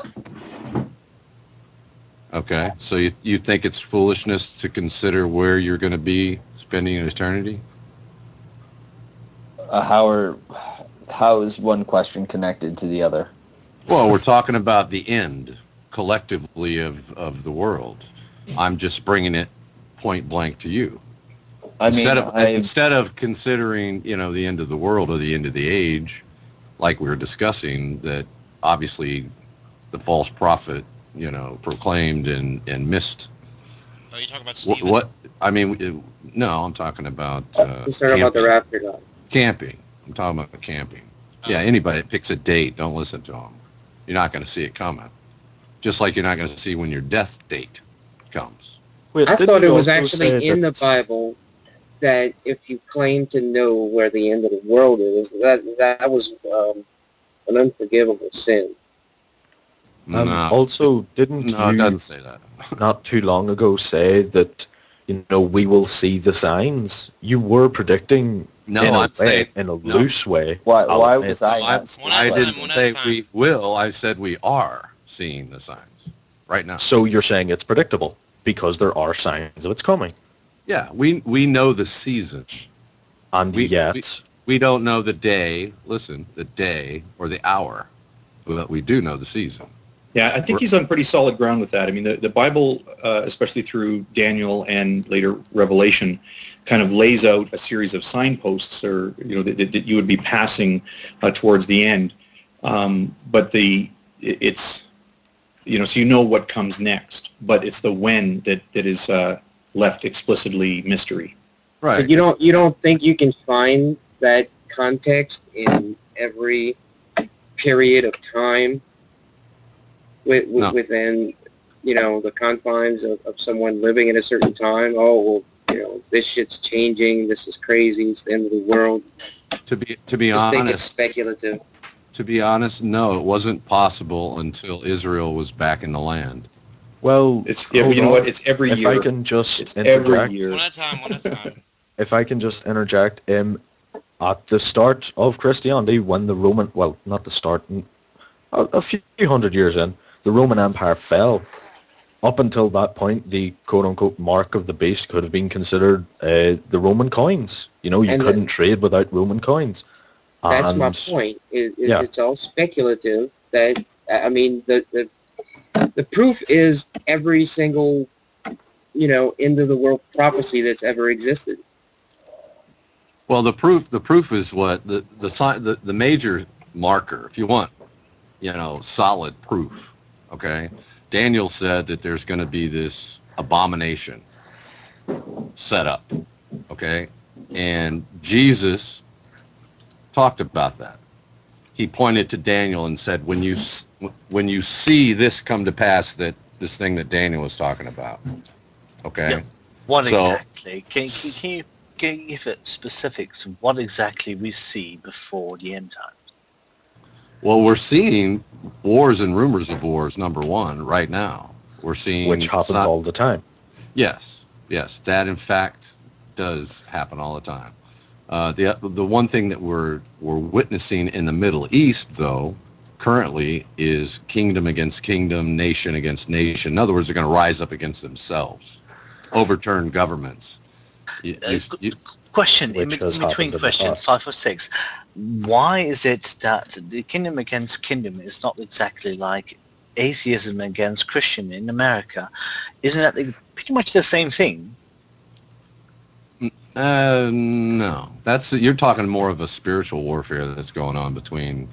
Okay, so you think it's foolishness to consider where you're going to be spending an eternity? How is one question connected to the other? Well, we're talking about the end collectively of the world. I'm just bringing it point blank to you. Instead of considering, the end of the world or the end of the age, like we were discussing, that obviously the false prophet, proclaimed and missed. Oh, you talking about Stephen? What? I mean, no, I'm talking about. He's talking about the rapture god. Camping. I'm talking about camping. Yeah, anybody that picks a date, don't listen to them. You're not going to see it coming. Just like you're not going to see when your death date comes. Wait, I didn't thought it you was also actually say in the that- Bible that if you claim to know where the end of the world is, that was an unforgivable sin. No, Also, didn't no, it you doesn't say that. not too long ago say that we will see the signs? You were predicting No, in a I'm way, saying in a no. loose way. Why I'll was admit. I not? One at I a didn't time, one at say a time. we will. I said we are seeing the signs right now. So you're saying it's predictable because there are signs of it's coming, Yeah, we know the season. and yet We don't know the day. Listen, the day or the hour, but we do know the season. Yeah, I think he's on pretty solid ground with that. I mean, the Bible, especially through Daniel and later Revelation, kind of lays out a series of signposts, or that you would be passing towards the end. But it's so you know what comes next, but it's the when that is left explicitly mystery. Right. But you don't think you can find that context in every period of time No. within the confines of someone living at a certain time? Oh, well, this shit's changing. This is crazy. It's the end of the world. To be Just think it's honest, speculative. no, it wasn't possible until Israel was back in the land. well, hold you know on. what? It's every If year. I can just It's every interject, year. One at a time, one at a time. if I can just interject, at the start of Christianity, when the Roman, well, not the start, a few hundred years in, the Roman Empire fell. Up until that point, the quote-unquote mark of the beast could have been considered the Roman coins. You And couldn't trade without Roman coins. That's my And- point. yeah. It's all speculative. That I mean, the proof is every single end of the world prophecy that's ever existed. Well, the proof is what the major marker, if you want, solid proof. Okay, Daniel said that there's going to be this abomination set up. Okay, and Jesus talked about that. He pointed to Daniel and said, when you see this come to pass, that this thing that Daniel was talking about. Okay. Yeah. What So- exactly? Can you give it specifics of what exactly we see before the end time? Well, we're seeing wars and rumors of wars, number one, right now. We're seeing... which happens all the time. Yes, that in fact does happen all the time. The one thing that we're witnessing in the Middle East, though, currently is kingdom against kingdom, nation against nation. In other words, they're going to rise up against themselves, overturn governments. Question in Which has between happened in the questions past. 5 or 6. Why is it that the kingdom against kingdom is not exactly like atheism against Christian in America? Isn't that pretty much the same thing? No, you're talking more of a spiritual warfare that's going on between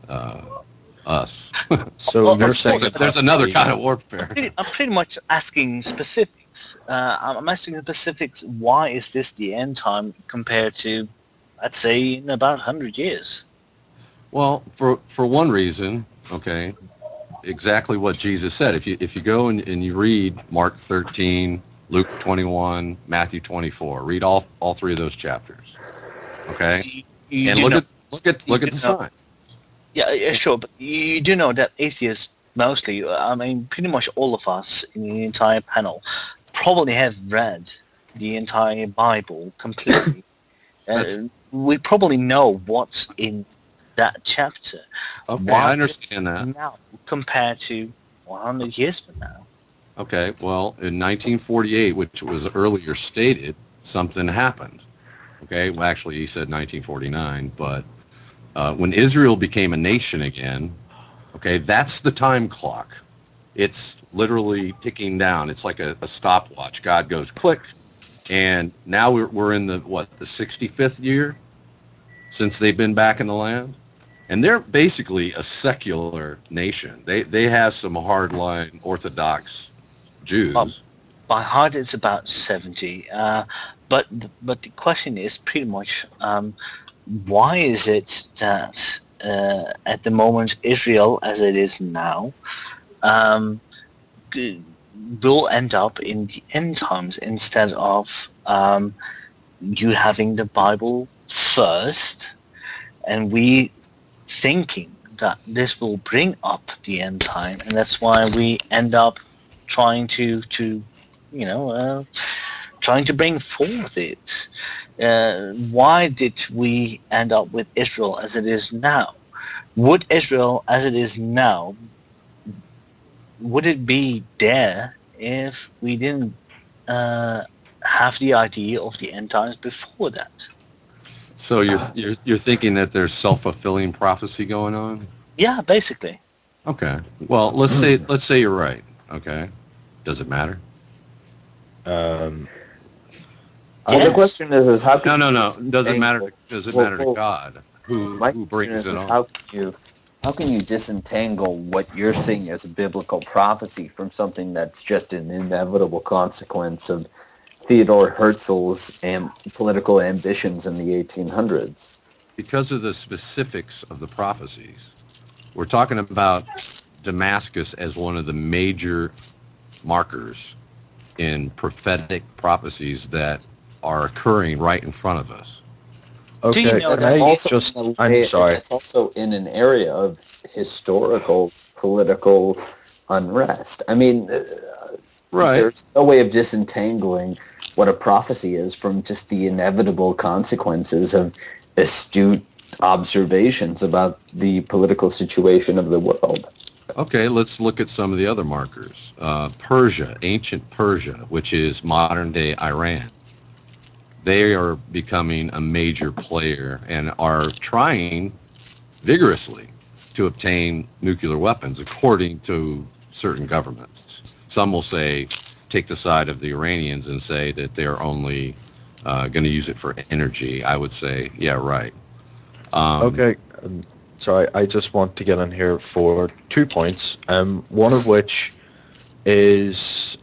us. So Well, you're of saying course, it There's has to another be- kind of warfare. I'm pretty much asking specifics. I'm asking the specifics. Why is this the end time compared to, I'd say, in about 100 years? Well, for one reason, okay, exactly what Jesus said. If you go and you read Mark 13, Luke 21, Matthew 24, read all three of those chapters, okay, You and do know, look at you the do know- signs. yeah, sure, but you do know that atheists mostly, I mean, pretty much all of us in the entire panel probably have read the entire Bible completely. We probably know what's in that chapter. Okay, Why I is understand that. now compared to 100 years from now? Okay, well, in 1948, which was earlier stated, something happened. Okay, well, actually, he said 1949, but when Israel became a nation again, okay, that's the time clock. It's literally ticking down. It's like a stopwatch. God goes click, and now we're in the 65th year since they've been back in the land, and they're basically a secular nation. They have some hardline Orthodox Jews. By heart, it's about 70. But the question is pretty much, why is it that at the moment Israel, as it is now, will end up in the end times instead of you having the Bible first, and we thinking that this will bring up the end time, and that's why we end up trying to trying to bring forth it. Why did we end up with Israel as it is now? Would Israel as it is now, would it be there if we didn't have the idea of the end times before that? So you're thinking that there's self-fulfilling prophecy going on? Yeah, basically. Okay. Well, let's say you're right. Okay. Does it matter? The question is how can no. you Does it matter? disentangle- Does it Well, matter to God? Who My brings question it is on? how can you disentangle what you're seeing as a biblical prophecy from something that's just an inevitable consequence of Theodore Herzl's political ambitions in the 1800s? Because of the specifics of the prophecies. We're talking about Damascus as one of the major markers in prophetic prophecies that are occurring right in front of us. Do you Okay, know and that I'm sorry. It's also in an area of historical political unrest. I mean, Right. there's no way of disentangling what a prophecy is from just the inevitable consequences of astute observations about the political situation of the world. Okay, let's look at some of the other markers. Persia, ancient Persia, which is modern-day Iran. They are becoming a major player and are trying vigorously to obtain nuclear weapons, according to certain governments. Some will say, take the side of the Iranians and say that they're only going to use it for energy. I would say, yeah, right. Okay. Sorry, I just want to get in here for 2 points. One of which is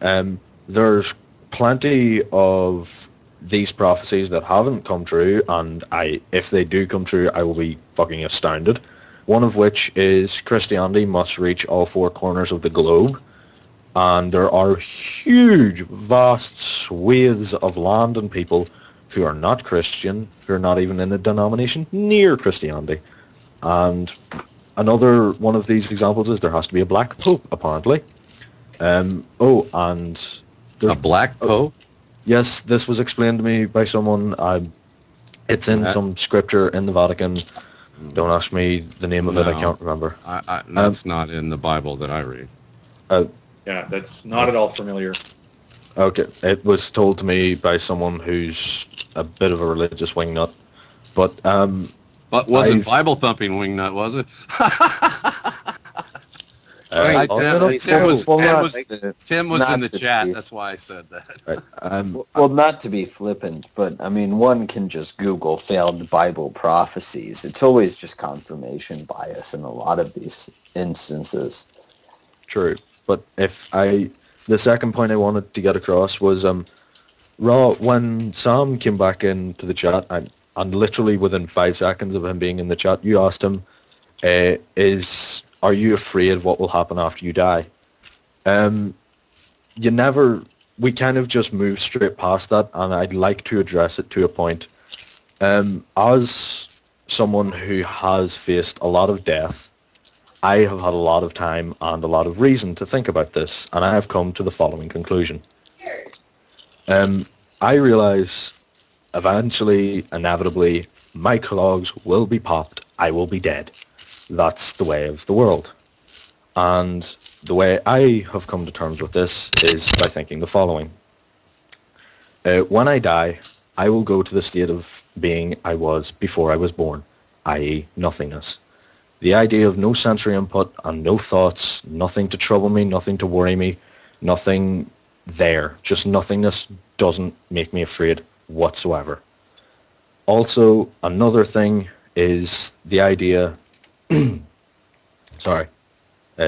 there's plenty of these prophecies that haven't come true, and if they do come true, I will be fucking astounded. One of which is Christianity must reach all 4 corners of the globe, and there are huge, vast swathes of land and people who are not Christian, who are not even in a denomination near Christianity. And another one of these examples is there has to be a black pope, apparently. And there's a black pope? Yes, this was explained to me by someone. It's in some scripture in the Vatican. Don't ask me the name of it. I can't remember. That's not in the Bible that I read. Yeah, that's not at all familiar. Okay, it was told to me by someone who's a bit of a religious wingnut. But wasn't Bible thumping wingnut, was it? Tim was in the chat. That's why I said that. Right. Well, not to be flippant, but I mean, one can just Google failed Bible prophecies. It's always just confirmation bias in a lot of these instances. True, but the second point I wanted to get across was when Sam came back into the chat, and literally within 5 seconds of him being in the chat, you asked him, is, are you afraid of what will happen after you die? You never, we kind of just move straight past that, and I'd like to address it to a point. As someone who has faced a lot of death, I have had a lot of time and a lot of reason to think about this, and I have come to the following conclusion. I realize eventually, inevitably, my clogs will be popped. I will be dead. That's the way of the world. And the way I have come to terms with this is by thinking the following. When I die, I will go to the state of being I was before I was born, i.e. nothingness. The idea of no sensory input and no thoughts, nothing to trouble me, nothing to worry me, nothing there, just nothingness doesn't make me afraid whatsoever. Also, another thing is the idea, sorry,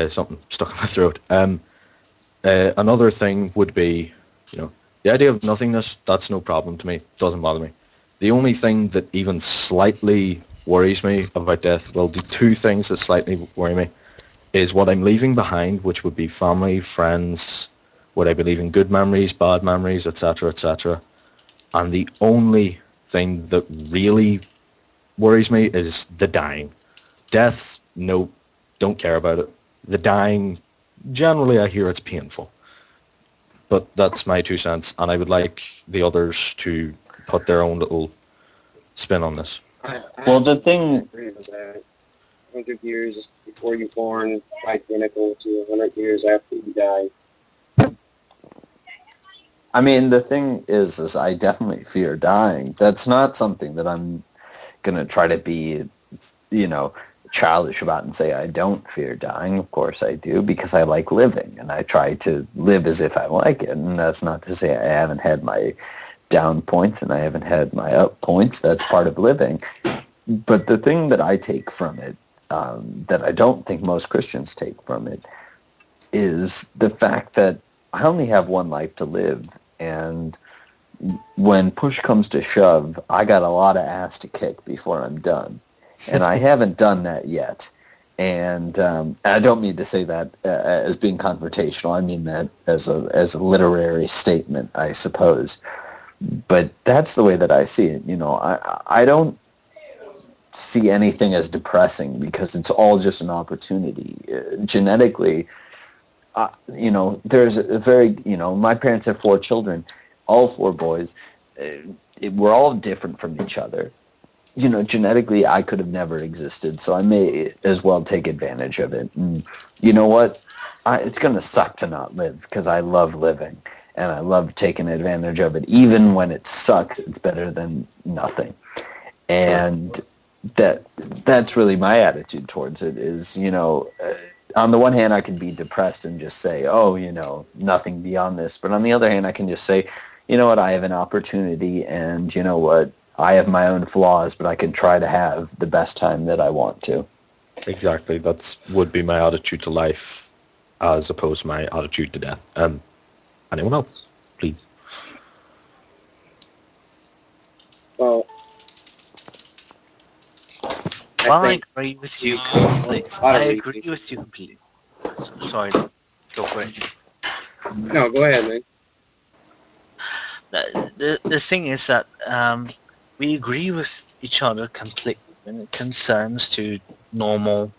something stuck in my throat. Another thing would be, the idea of nothingness, that's no problem to me, doesn't bother me. The only thing that even slightly worries me about death, well, the two things that slightly worry me is what I'm leaving behind, which would be family, friends, would I be leaving good memories, bad memories, etc., etc. And the only thing that really worries me is the dying. Death, no, don't care about it. The dying, generally I hear it's painful. But that's my 2 cents, and I would like the others to put their own little spin on this. Well, the thing... agree with that. 100 years before you're born, identical to 100 years after you die. I mean, the thing is I definitely fear dying. That's not something that I'm going to try to be, childish about and say I don't fear dying. Of course I do, because I like living, and I try to live as if I like it. And that's not to say I haven't had my down points and I haven't had my up points. That's part of living. But the thing that I take from it, that I don't think most Christians take from it, is the fact that I only have one life to live, and when push comes to shove, I got a lot of ass to kick before I'm done. And I haven't done that yet. And I don't mean to say that as being confrontational. I mean that as a literary statement, I suppose. But that's the way that I see it. I don't see anything as depressing, because it's all just an opportunity. Genetically, there's a very, my parents have 4 children, all 4 boys. We're all different from each other. Genetically, I could have never existed, so I may as well take advantage of it. And you know what? It's going to suck to not live, because I love living, and I love taking advantage of it. Even when it sucks, it's better than nothing. And that's really my attitude towards it is, on the one hand, I can be depressed and just say, nothing beyond this. But on the other hand, I can just say, you know what, I have an opportunity, and you know what, I have my own flaws, but I can try to have the best time that I want to. Exactly. That would be my attitude to life, as opposed to my attitude to death. Anyone else, please? Well, I agree with you completely. I agree with you completely. Sorry, go for it. No, go ahead, man. The thing is that we agree with each other completely when it concerns to normal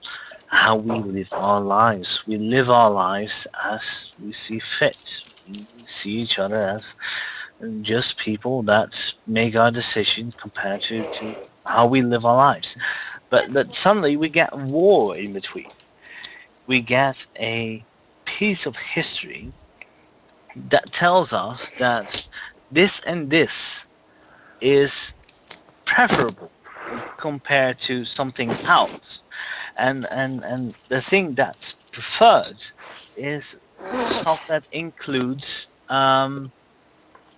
how we live our lives. We live our lives as we see fit. We see each other as just people that make our decisions compared to how we live our lives. But suddenly we get war in between. We get a piece of history that tells us that this and this is preferable compared to something else. And the thing that's preferred is stuff that includes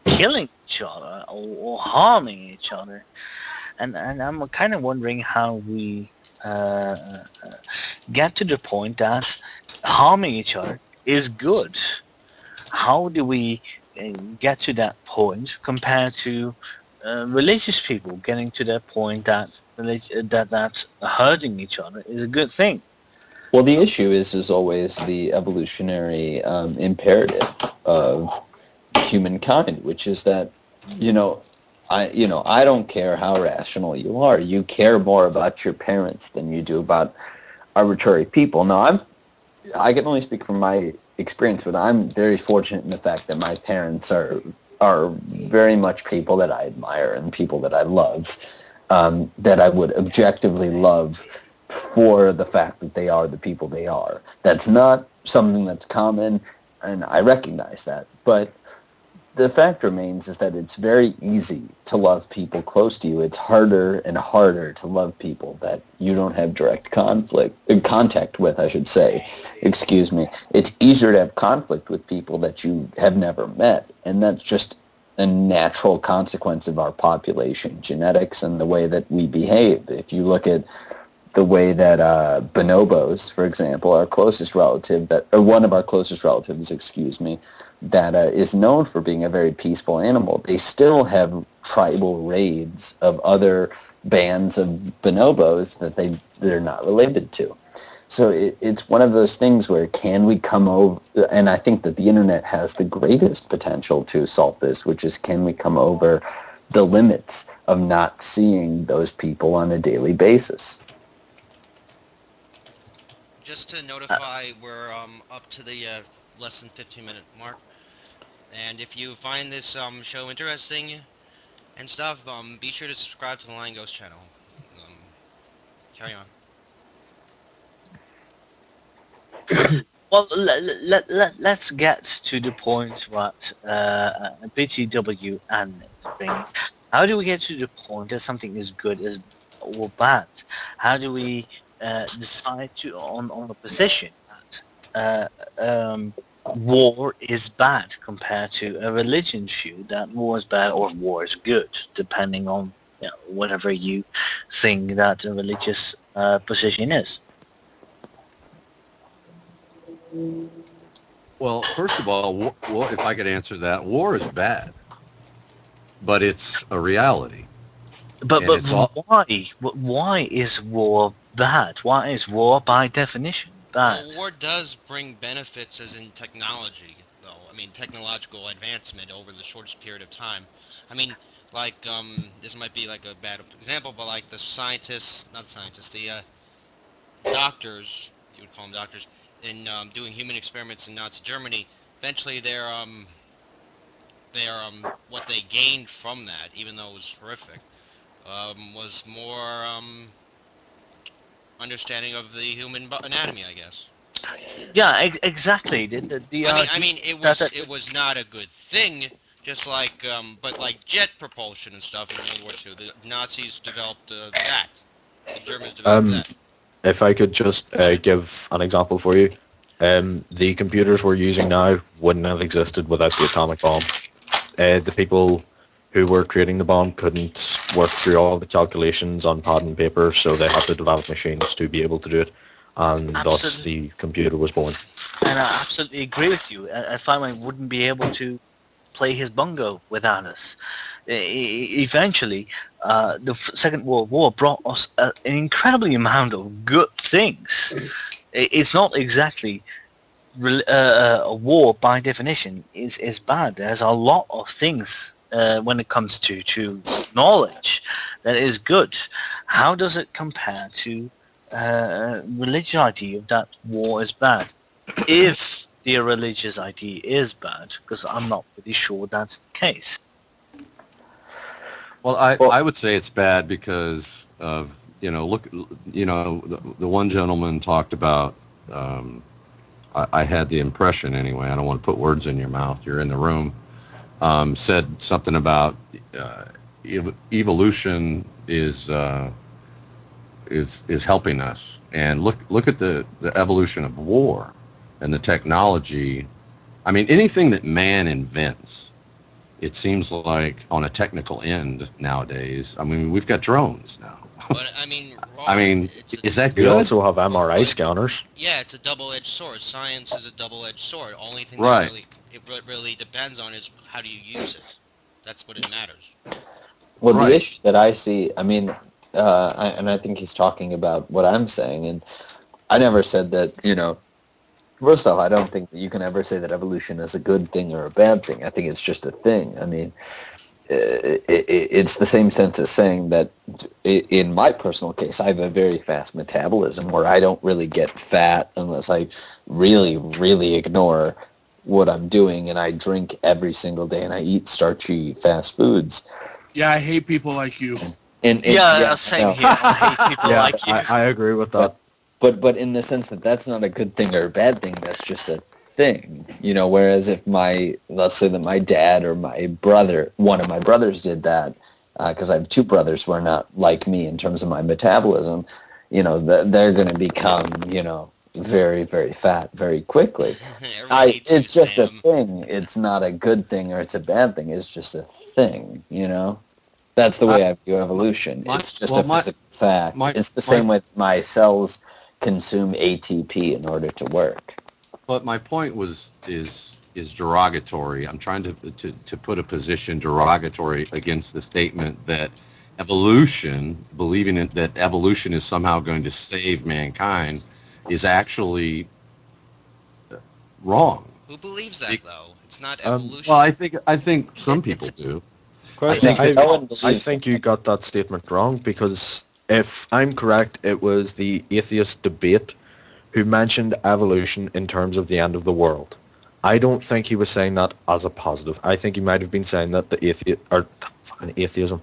killing each other or harming each other. And I'm kind of wondering how we get to the point that harming each other is good. How do we get to that point compared to religious people getting to that point that that hurting each other is a good thing. Well, the issue is always the evolutionary imperative of humankind, which is that, I don't care how rational you are. You care more about your parents than you do about arbitrary people. Now, I can only speak from my experience, but I'm very fortunate in the fact that my parents are very much people that I admire and people that I love, that I would objectively love for the fact that they are the people they are. That's not something that's common, and I recognize that. But the fact remains is that it's very easy to love people close to you. It's harder and harder to love people that you don't have direct contact with, I should say. Excuse me. It's easier to have conflict with people that you have never met, and that's just a natural consequence of our population genetics and the way that we behave. If you look at the way that bonobos, for example, our closest relative, or one of our closest relatives, that is known for being a very peaceful animal, they still have tribal raids of other bands of bonobos that they're not related to. So it's one of those things where can we come over, and I think that the internet has the greatest potential to solve this, which is can we come over the limits of not seeing those people on a daily basis. Just to notify, we're up to the less than 15-minute mark. And if you find this show interesting and stuff, be sure to subscribe to the Lion Ghost channel. Carry on. Well, let's get to the point what BTW and bring. How do we get to the point that something is good or bad? How do we decide on a position that war is bad compared to a religion view that war is bad or war is good, depending on whatever you think that a religious position is? Well, first of all, if I could answer that, war is bad, but it's a reality. But why is war bad? Why is war by definition bad? Well, war does bring benefits as in technology, though. I mean, technological advancement over the shortest period of time. I mean, like, this might be like a bad example, but like the the doctors, you would call them doctors, in doing human experiments in Nazi Germany, eventually what they gained from that, even though it was horrific, was more understanding of the human anatomy, I guess. Yeah, exactly. It was not a good thing. Just like, but like jet propulsion and stuff in World War II, the Nazis developed that. The Germans developed that. If I could just give an example for you, the computers we're using now wouldn't have existed without the atomic bomb. The people who were creating the bomb couldn't work through all the calculations on pad and paper, so they had to develop machines to be able to do it, and thus the computer was born. And I absolutely agree with you. Feynman wouldn't be able to play his bongo without us. Eventually, the Second World War brought us an incredible amount of good things. It's not exactly a war by definition is bad. There's a lot of things when it comes to knowledge that is good. How does it compare to religious idea that war is bad? If the religious idea is bad, because I'm not pretty sure that's the case. Well, I would say it's bad because of, the one gentleman talked about, I had the impression anyway, I don't want to put words in your mouth, you're in the room, said something about evolution is helping us. And look at the evolution of war and the technology. I mean, anything that man invents, it seems like on a technical end nowadays. I mean, we've got drones now. But I mean, is that good? We also have MRI scanners. Yeah, it's a double-edged sword. Science is a double-edged sword. Only thing right. that really depends on is how do you use it. That's what it matters. Well, right. The issue that I see, I mean, and I think he's talking about what I'm saying. And I never said that, first off, I don't think that you can ever say that evolution is a good thing or a bad thing. I think it's just a thing. I mean, it's the same sense as saying that in my personal case, I have a very fast metabolism where I don't really get fat unless I really, really ignore what I'm doing, and I drink every single day, and I eat starchy fast foods. Yeah, I hate people like you. Same here. I hate people like you. I agree with that. But in the sense that that's not a good thing or a bad thing, that's just a thing, whereas if let's say that my dad or my brother, one of my brothers did that, because I have two brothers who are not like me in terms of my metabolism, they're going to become, very, very fat very quickly. It's just a thing. It's not a good thing or it's a bad thing. It's just a thing, That's the way I view evolution. It's just a physical fact. It's the same way my cells consume ATP in order to work. But my point is derogatory. I'm trying to put a position derogatory against the statement that evolution, believing that evolution is somehow going to save mankind, is actually wrong. Who believes that though? It's not evolution. Well, I think some people do. I think you got that statement wrong, because if I'm correct, it was the atheist debate who mentioned evolution in terms of the end of the world. I don't think he was saying that as a positive. I think he might have been saying that the atheism.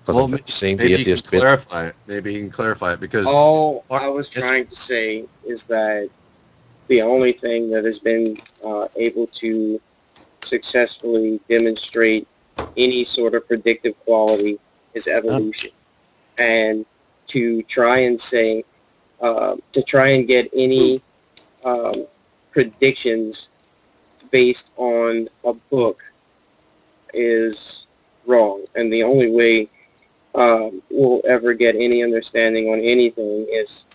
Well, maybe he can clarify it. Maybe he can clarify it, because all I was trying to say is that the only thing that has been able to successfully demonstrate any sort of predictive quality is evolution. And to try and say, to try and get any predictions based on a book is wrong. And the only way we'll ever get any understanding on anything is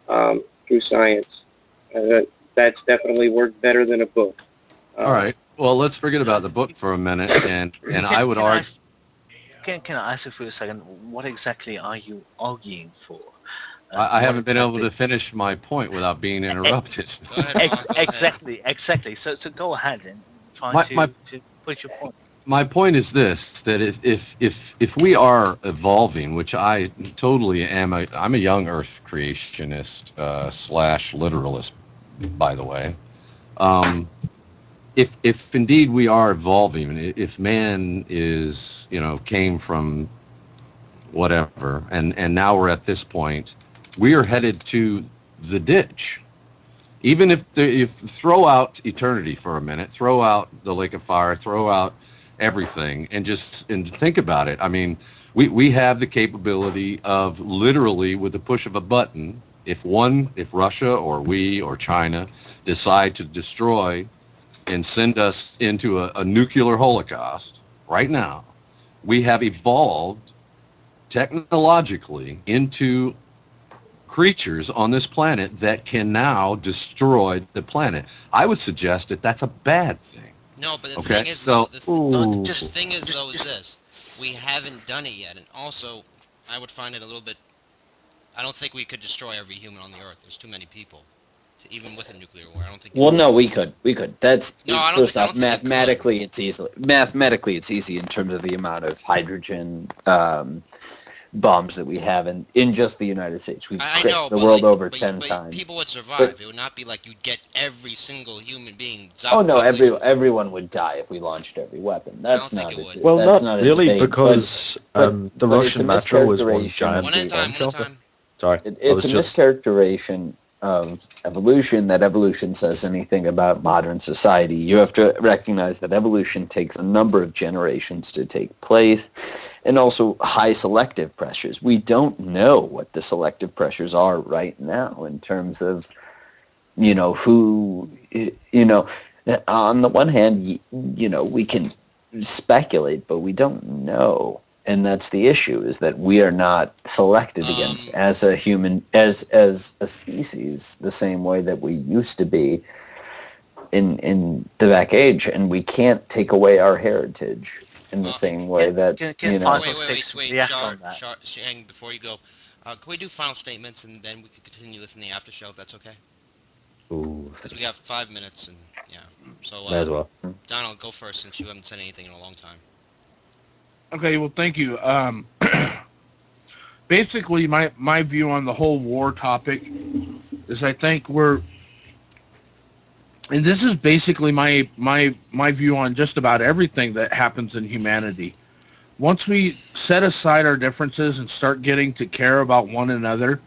through science. That's definitely worked better than a book. All right. Well, let's forget about the book for a minute, and I would argue. Can I ask you for a second? What exactly are you arguing for? I haven't been able to finish my point without being interrupted. Exactly. So go ahead and try to put your point. My point is this: that if we are evolving, which I totally am, I'm a young Earth creationist / literalist, by the way. If indeed we are evolving, if man is, came from whatever, and now we're at this point, we are headed to the ditch. Even if throw out eternity for a minute, throw out the lake of fire, throw out everything, and think about it. I mean, we have the capability of literally, with the push of a button, if Russia or we or China decide to destroy and send us into a nuclear holocaust right now, we have evolved technologically into creatures on this planet that can now destroy the planet. I would suggest that that's a bad thing. No, but the thing is, the thing is this: we haven't done it yet, and also, I would find it a little bit. I don't think we could destroy every human on the Earth. There's too many people, even with a nuclear war. I don't think. Well, no, we could. That's first off, mathematically, it's easy. Mathematically, it's easy in terms of the amount of hydrogen bombs that we have in just the United States. We've crashed the world over 10 times. People would survive. It would not be like you'd get every single human being. Oh no, everyone would die if we launched every weapon. That's not it. Well, not really, because the Russian metro is one giant bomb shelter. Sorry, it's a mischaracterization of evolution, that evolution says anything about modern society. You have to recognize that evolution takes a number of generations to take place, and also high selective pressures. We don't know what the selective pressures are right now in terms of, who, on the one hand, we can speculate, but we don't know. And that's the issue, is that we are not selected against as a human, as a species, the same way that we used to be in the back age, and we can't take away our heritage. in the same way that, can know... Wait, react on that. Shang, before you go, can we do final statements and then we can continue this in the after show, if that's okay? Ooh, Because we got 5 minutes and, yeah. So, may as well. Donald, go first since you haven't said anything in a long time. Okay, well, thank you. Basically, my view on the whole war topic is I think we're, and this is basically my view on just about everything that happens in humanity. Once we set aside our differences and start getting to care about one another,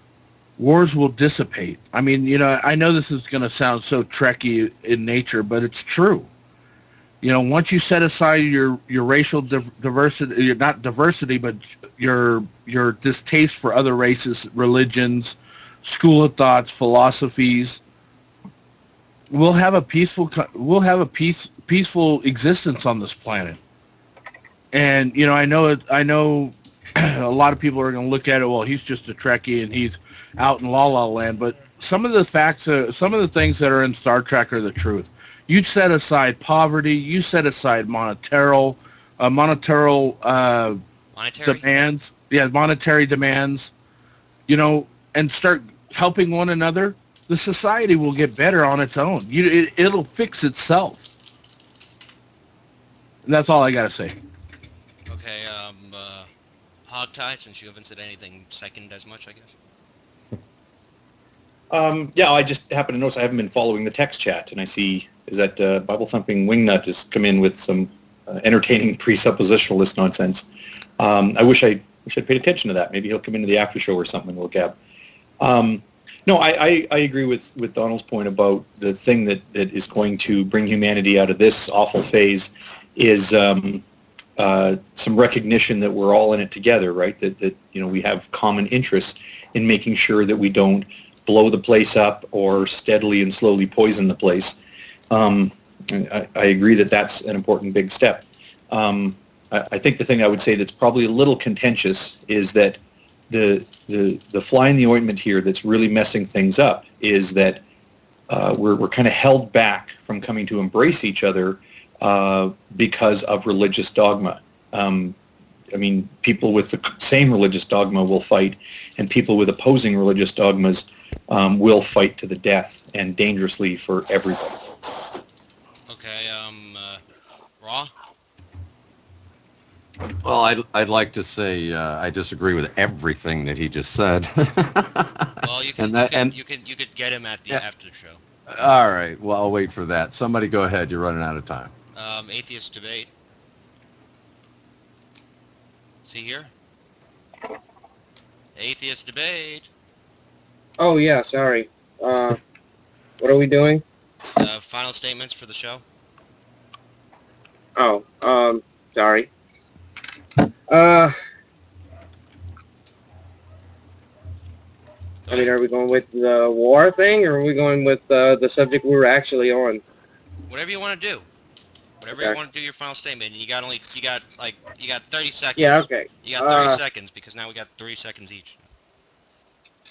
wars will dissipate. I mean, I know this is going to sound so Trekkie in nature, but it's true. Once you set aside your racial diversity, not diversity, but your distaste for other races, religions, school of thoughts, philosophies, we'll have a peaceful existence on this planet. And I know a lot of people are going to look at it. Well, he's just a Trekkie and he's out in La La Land. But some of the things that are in Star Trek are the truth. You set aside poverty. You set aside monetary demands. Yeah, monetary demands. And start helping one another. The society will get better on its own. It'll fix itself. And that's all I got to say. Okay, Hogtie, since you haven't said anything second as much, I guess. Yeah, I just happen to notice I haven't been following the text chat, and I see is that Bible Thumping Wingnut has come in with some entertaining presuppositionalist nonsense. I wish I'd paid attention to that. Maybe he'll come into the after show or something and we'll gab. No, I agree with Donald's point about the thing that is going to bring humanity out of this awful phase is some recognition that we're all in it together, right? That we have common interests in making sure that we don't blow the place up or steadily and slowly poison the place. I agree that that's an important big step. I think the thing I would say that's probably a little contentious is that the fly in the ointment here that's really messing things up is that we're kind of held back from coming to embrace each other because of religious dogma. I mean, people with the same religious dogma will fight, and people with opposing religious dogmas will fight to the death and dangerously for everybody. Okay, Raw? Well, I'd like to say I disagree with everything that he just said. Well, you could get him at the after the show. All right. Well, I'll wait for that. Somebody go ahead. You're running out of time. Atheist debate. See here? Atheist debate. Oh yeah, sorry. What are we doing? Final statements for the show. Oh, sorry. I mean, are we going with the war thing, or are we going with the subject we were actually on? Whatever you want to do. Whatever you want to do your final statement. You got 30 seconds. Yeah, okay. You got 30 seconds because now we got 3 seconds each.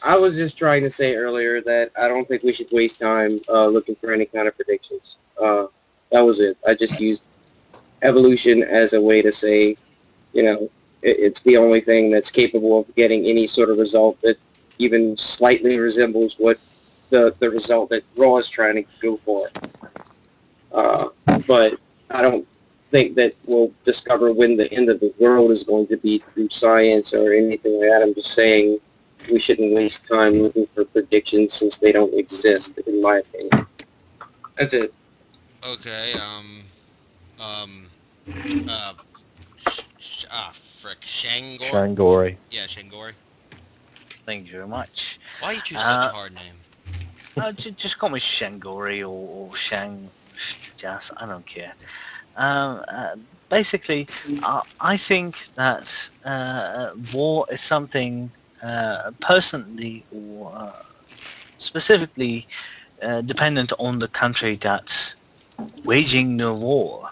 I was just trying to say earlier that I don't think we should waste time looking for any kind of predictions. That was it. I just used evolution as a way to say, it's the only thing that's capable of getting any sort of result that even slightly resembles what the result that Raw is trying to go for. But I don't think that we'll discover when the end of the world is going to be through science or anything like that. I'm just saying we shouldn't waste time looking for predictions since they don't exist, in my opinion. That's it. Okay, Shangor? Shangori. Yeah, Shangori. Thank you very much. Why you choose such a hard name? Just call me Shangori or Shang Jas, I don't care. Basically, I think that war is something personally or specifically dependent on the country that's waging the war.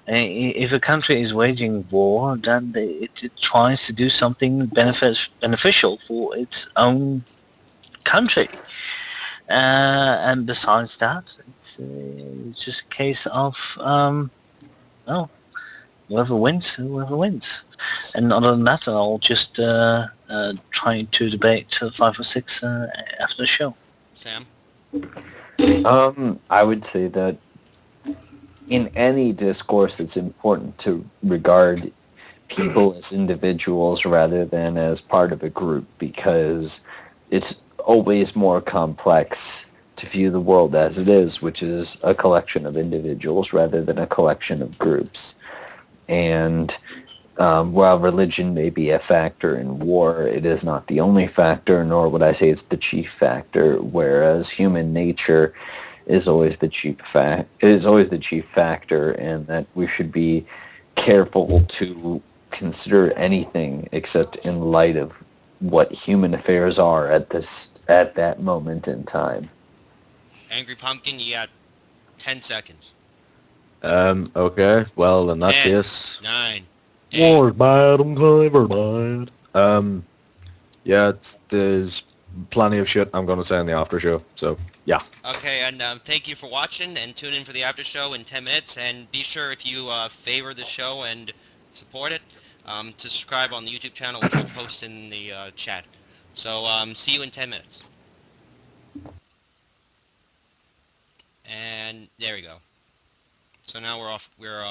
If a country is waging war, then it tries to do something beneficial for its own country. And besides that, it's just a case of, whoever wins, whoever wins. And other than that, I'll just try to debate 5 or 6 after the show. Sam? I would say that in any discourse, it's important to regard people as individuals rather than as part of a group, because it's always more complex to view the world as it is, which is a collection of individuals rather than a collection of groups. And while religion may be a factor in war, it is not the only factor, nor would I say it's the chief factor, whereas human nature is always the chief factor, and that we should be careful to consider anything except in light of what human affairs are at that moment in time. Angry Pumpkin, you got 10 seconds. Okay. Well, in that 10, case, 9, 8. war's bad, I'm clever bad. Yeah, there's plenty of shit I'm gonna say in the after show. So yeah. Okay, and thank you for watching, and tune in for the after show in 10 minutes. And be sure, if you favor the show and support it, to subscribe on the YouTube channel, which I'll post in the chat. So see you in 10 minutes. And there we go. So now we're off. We're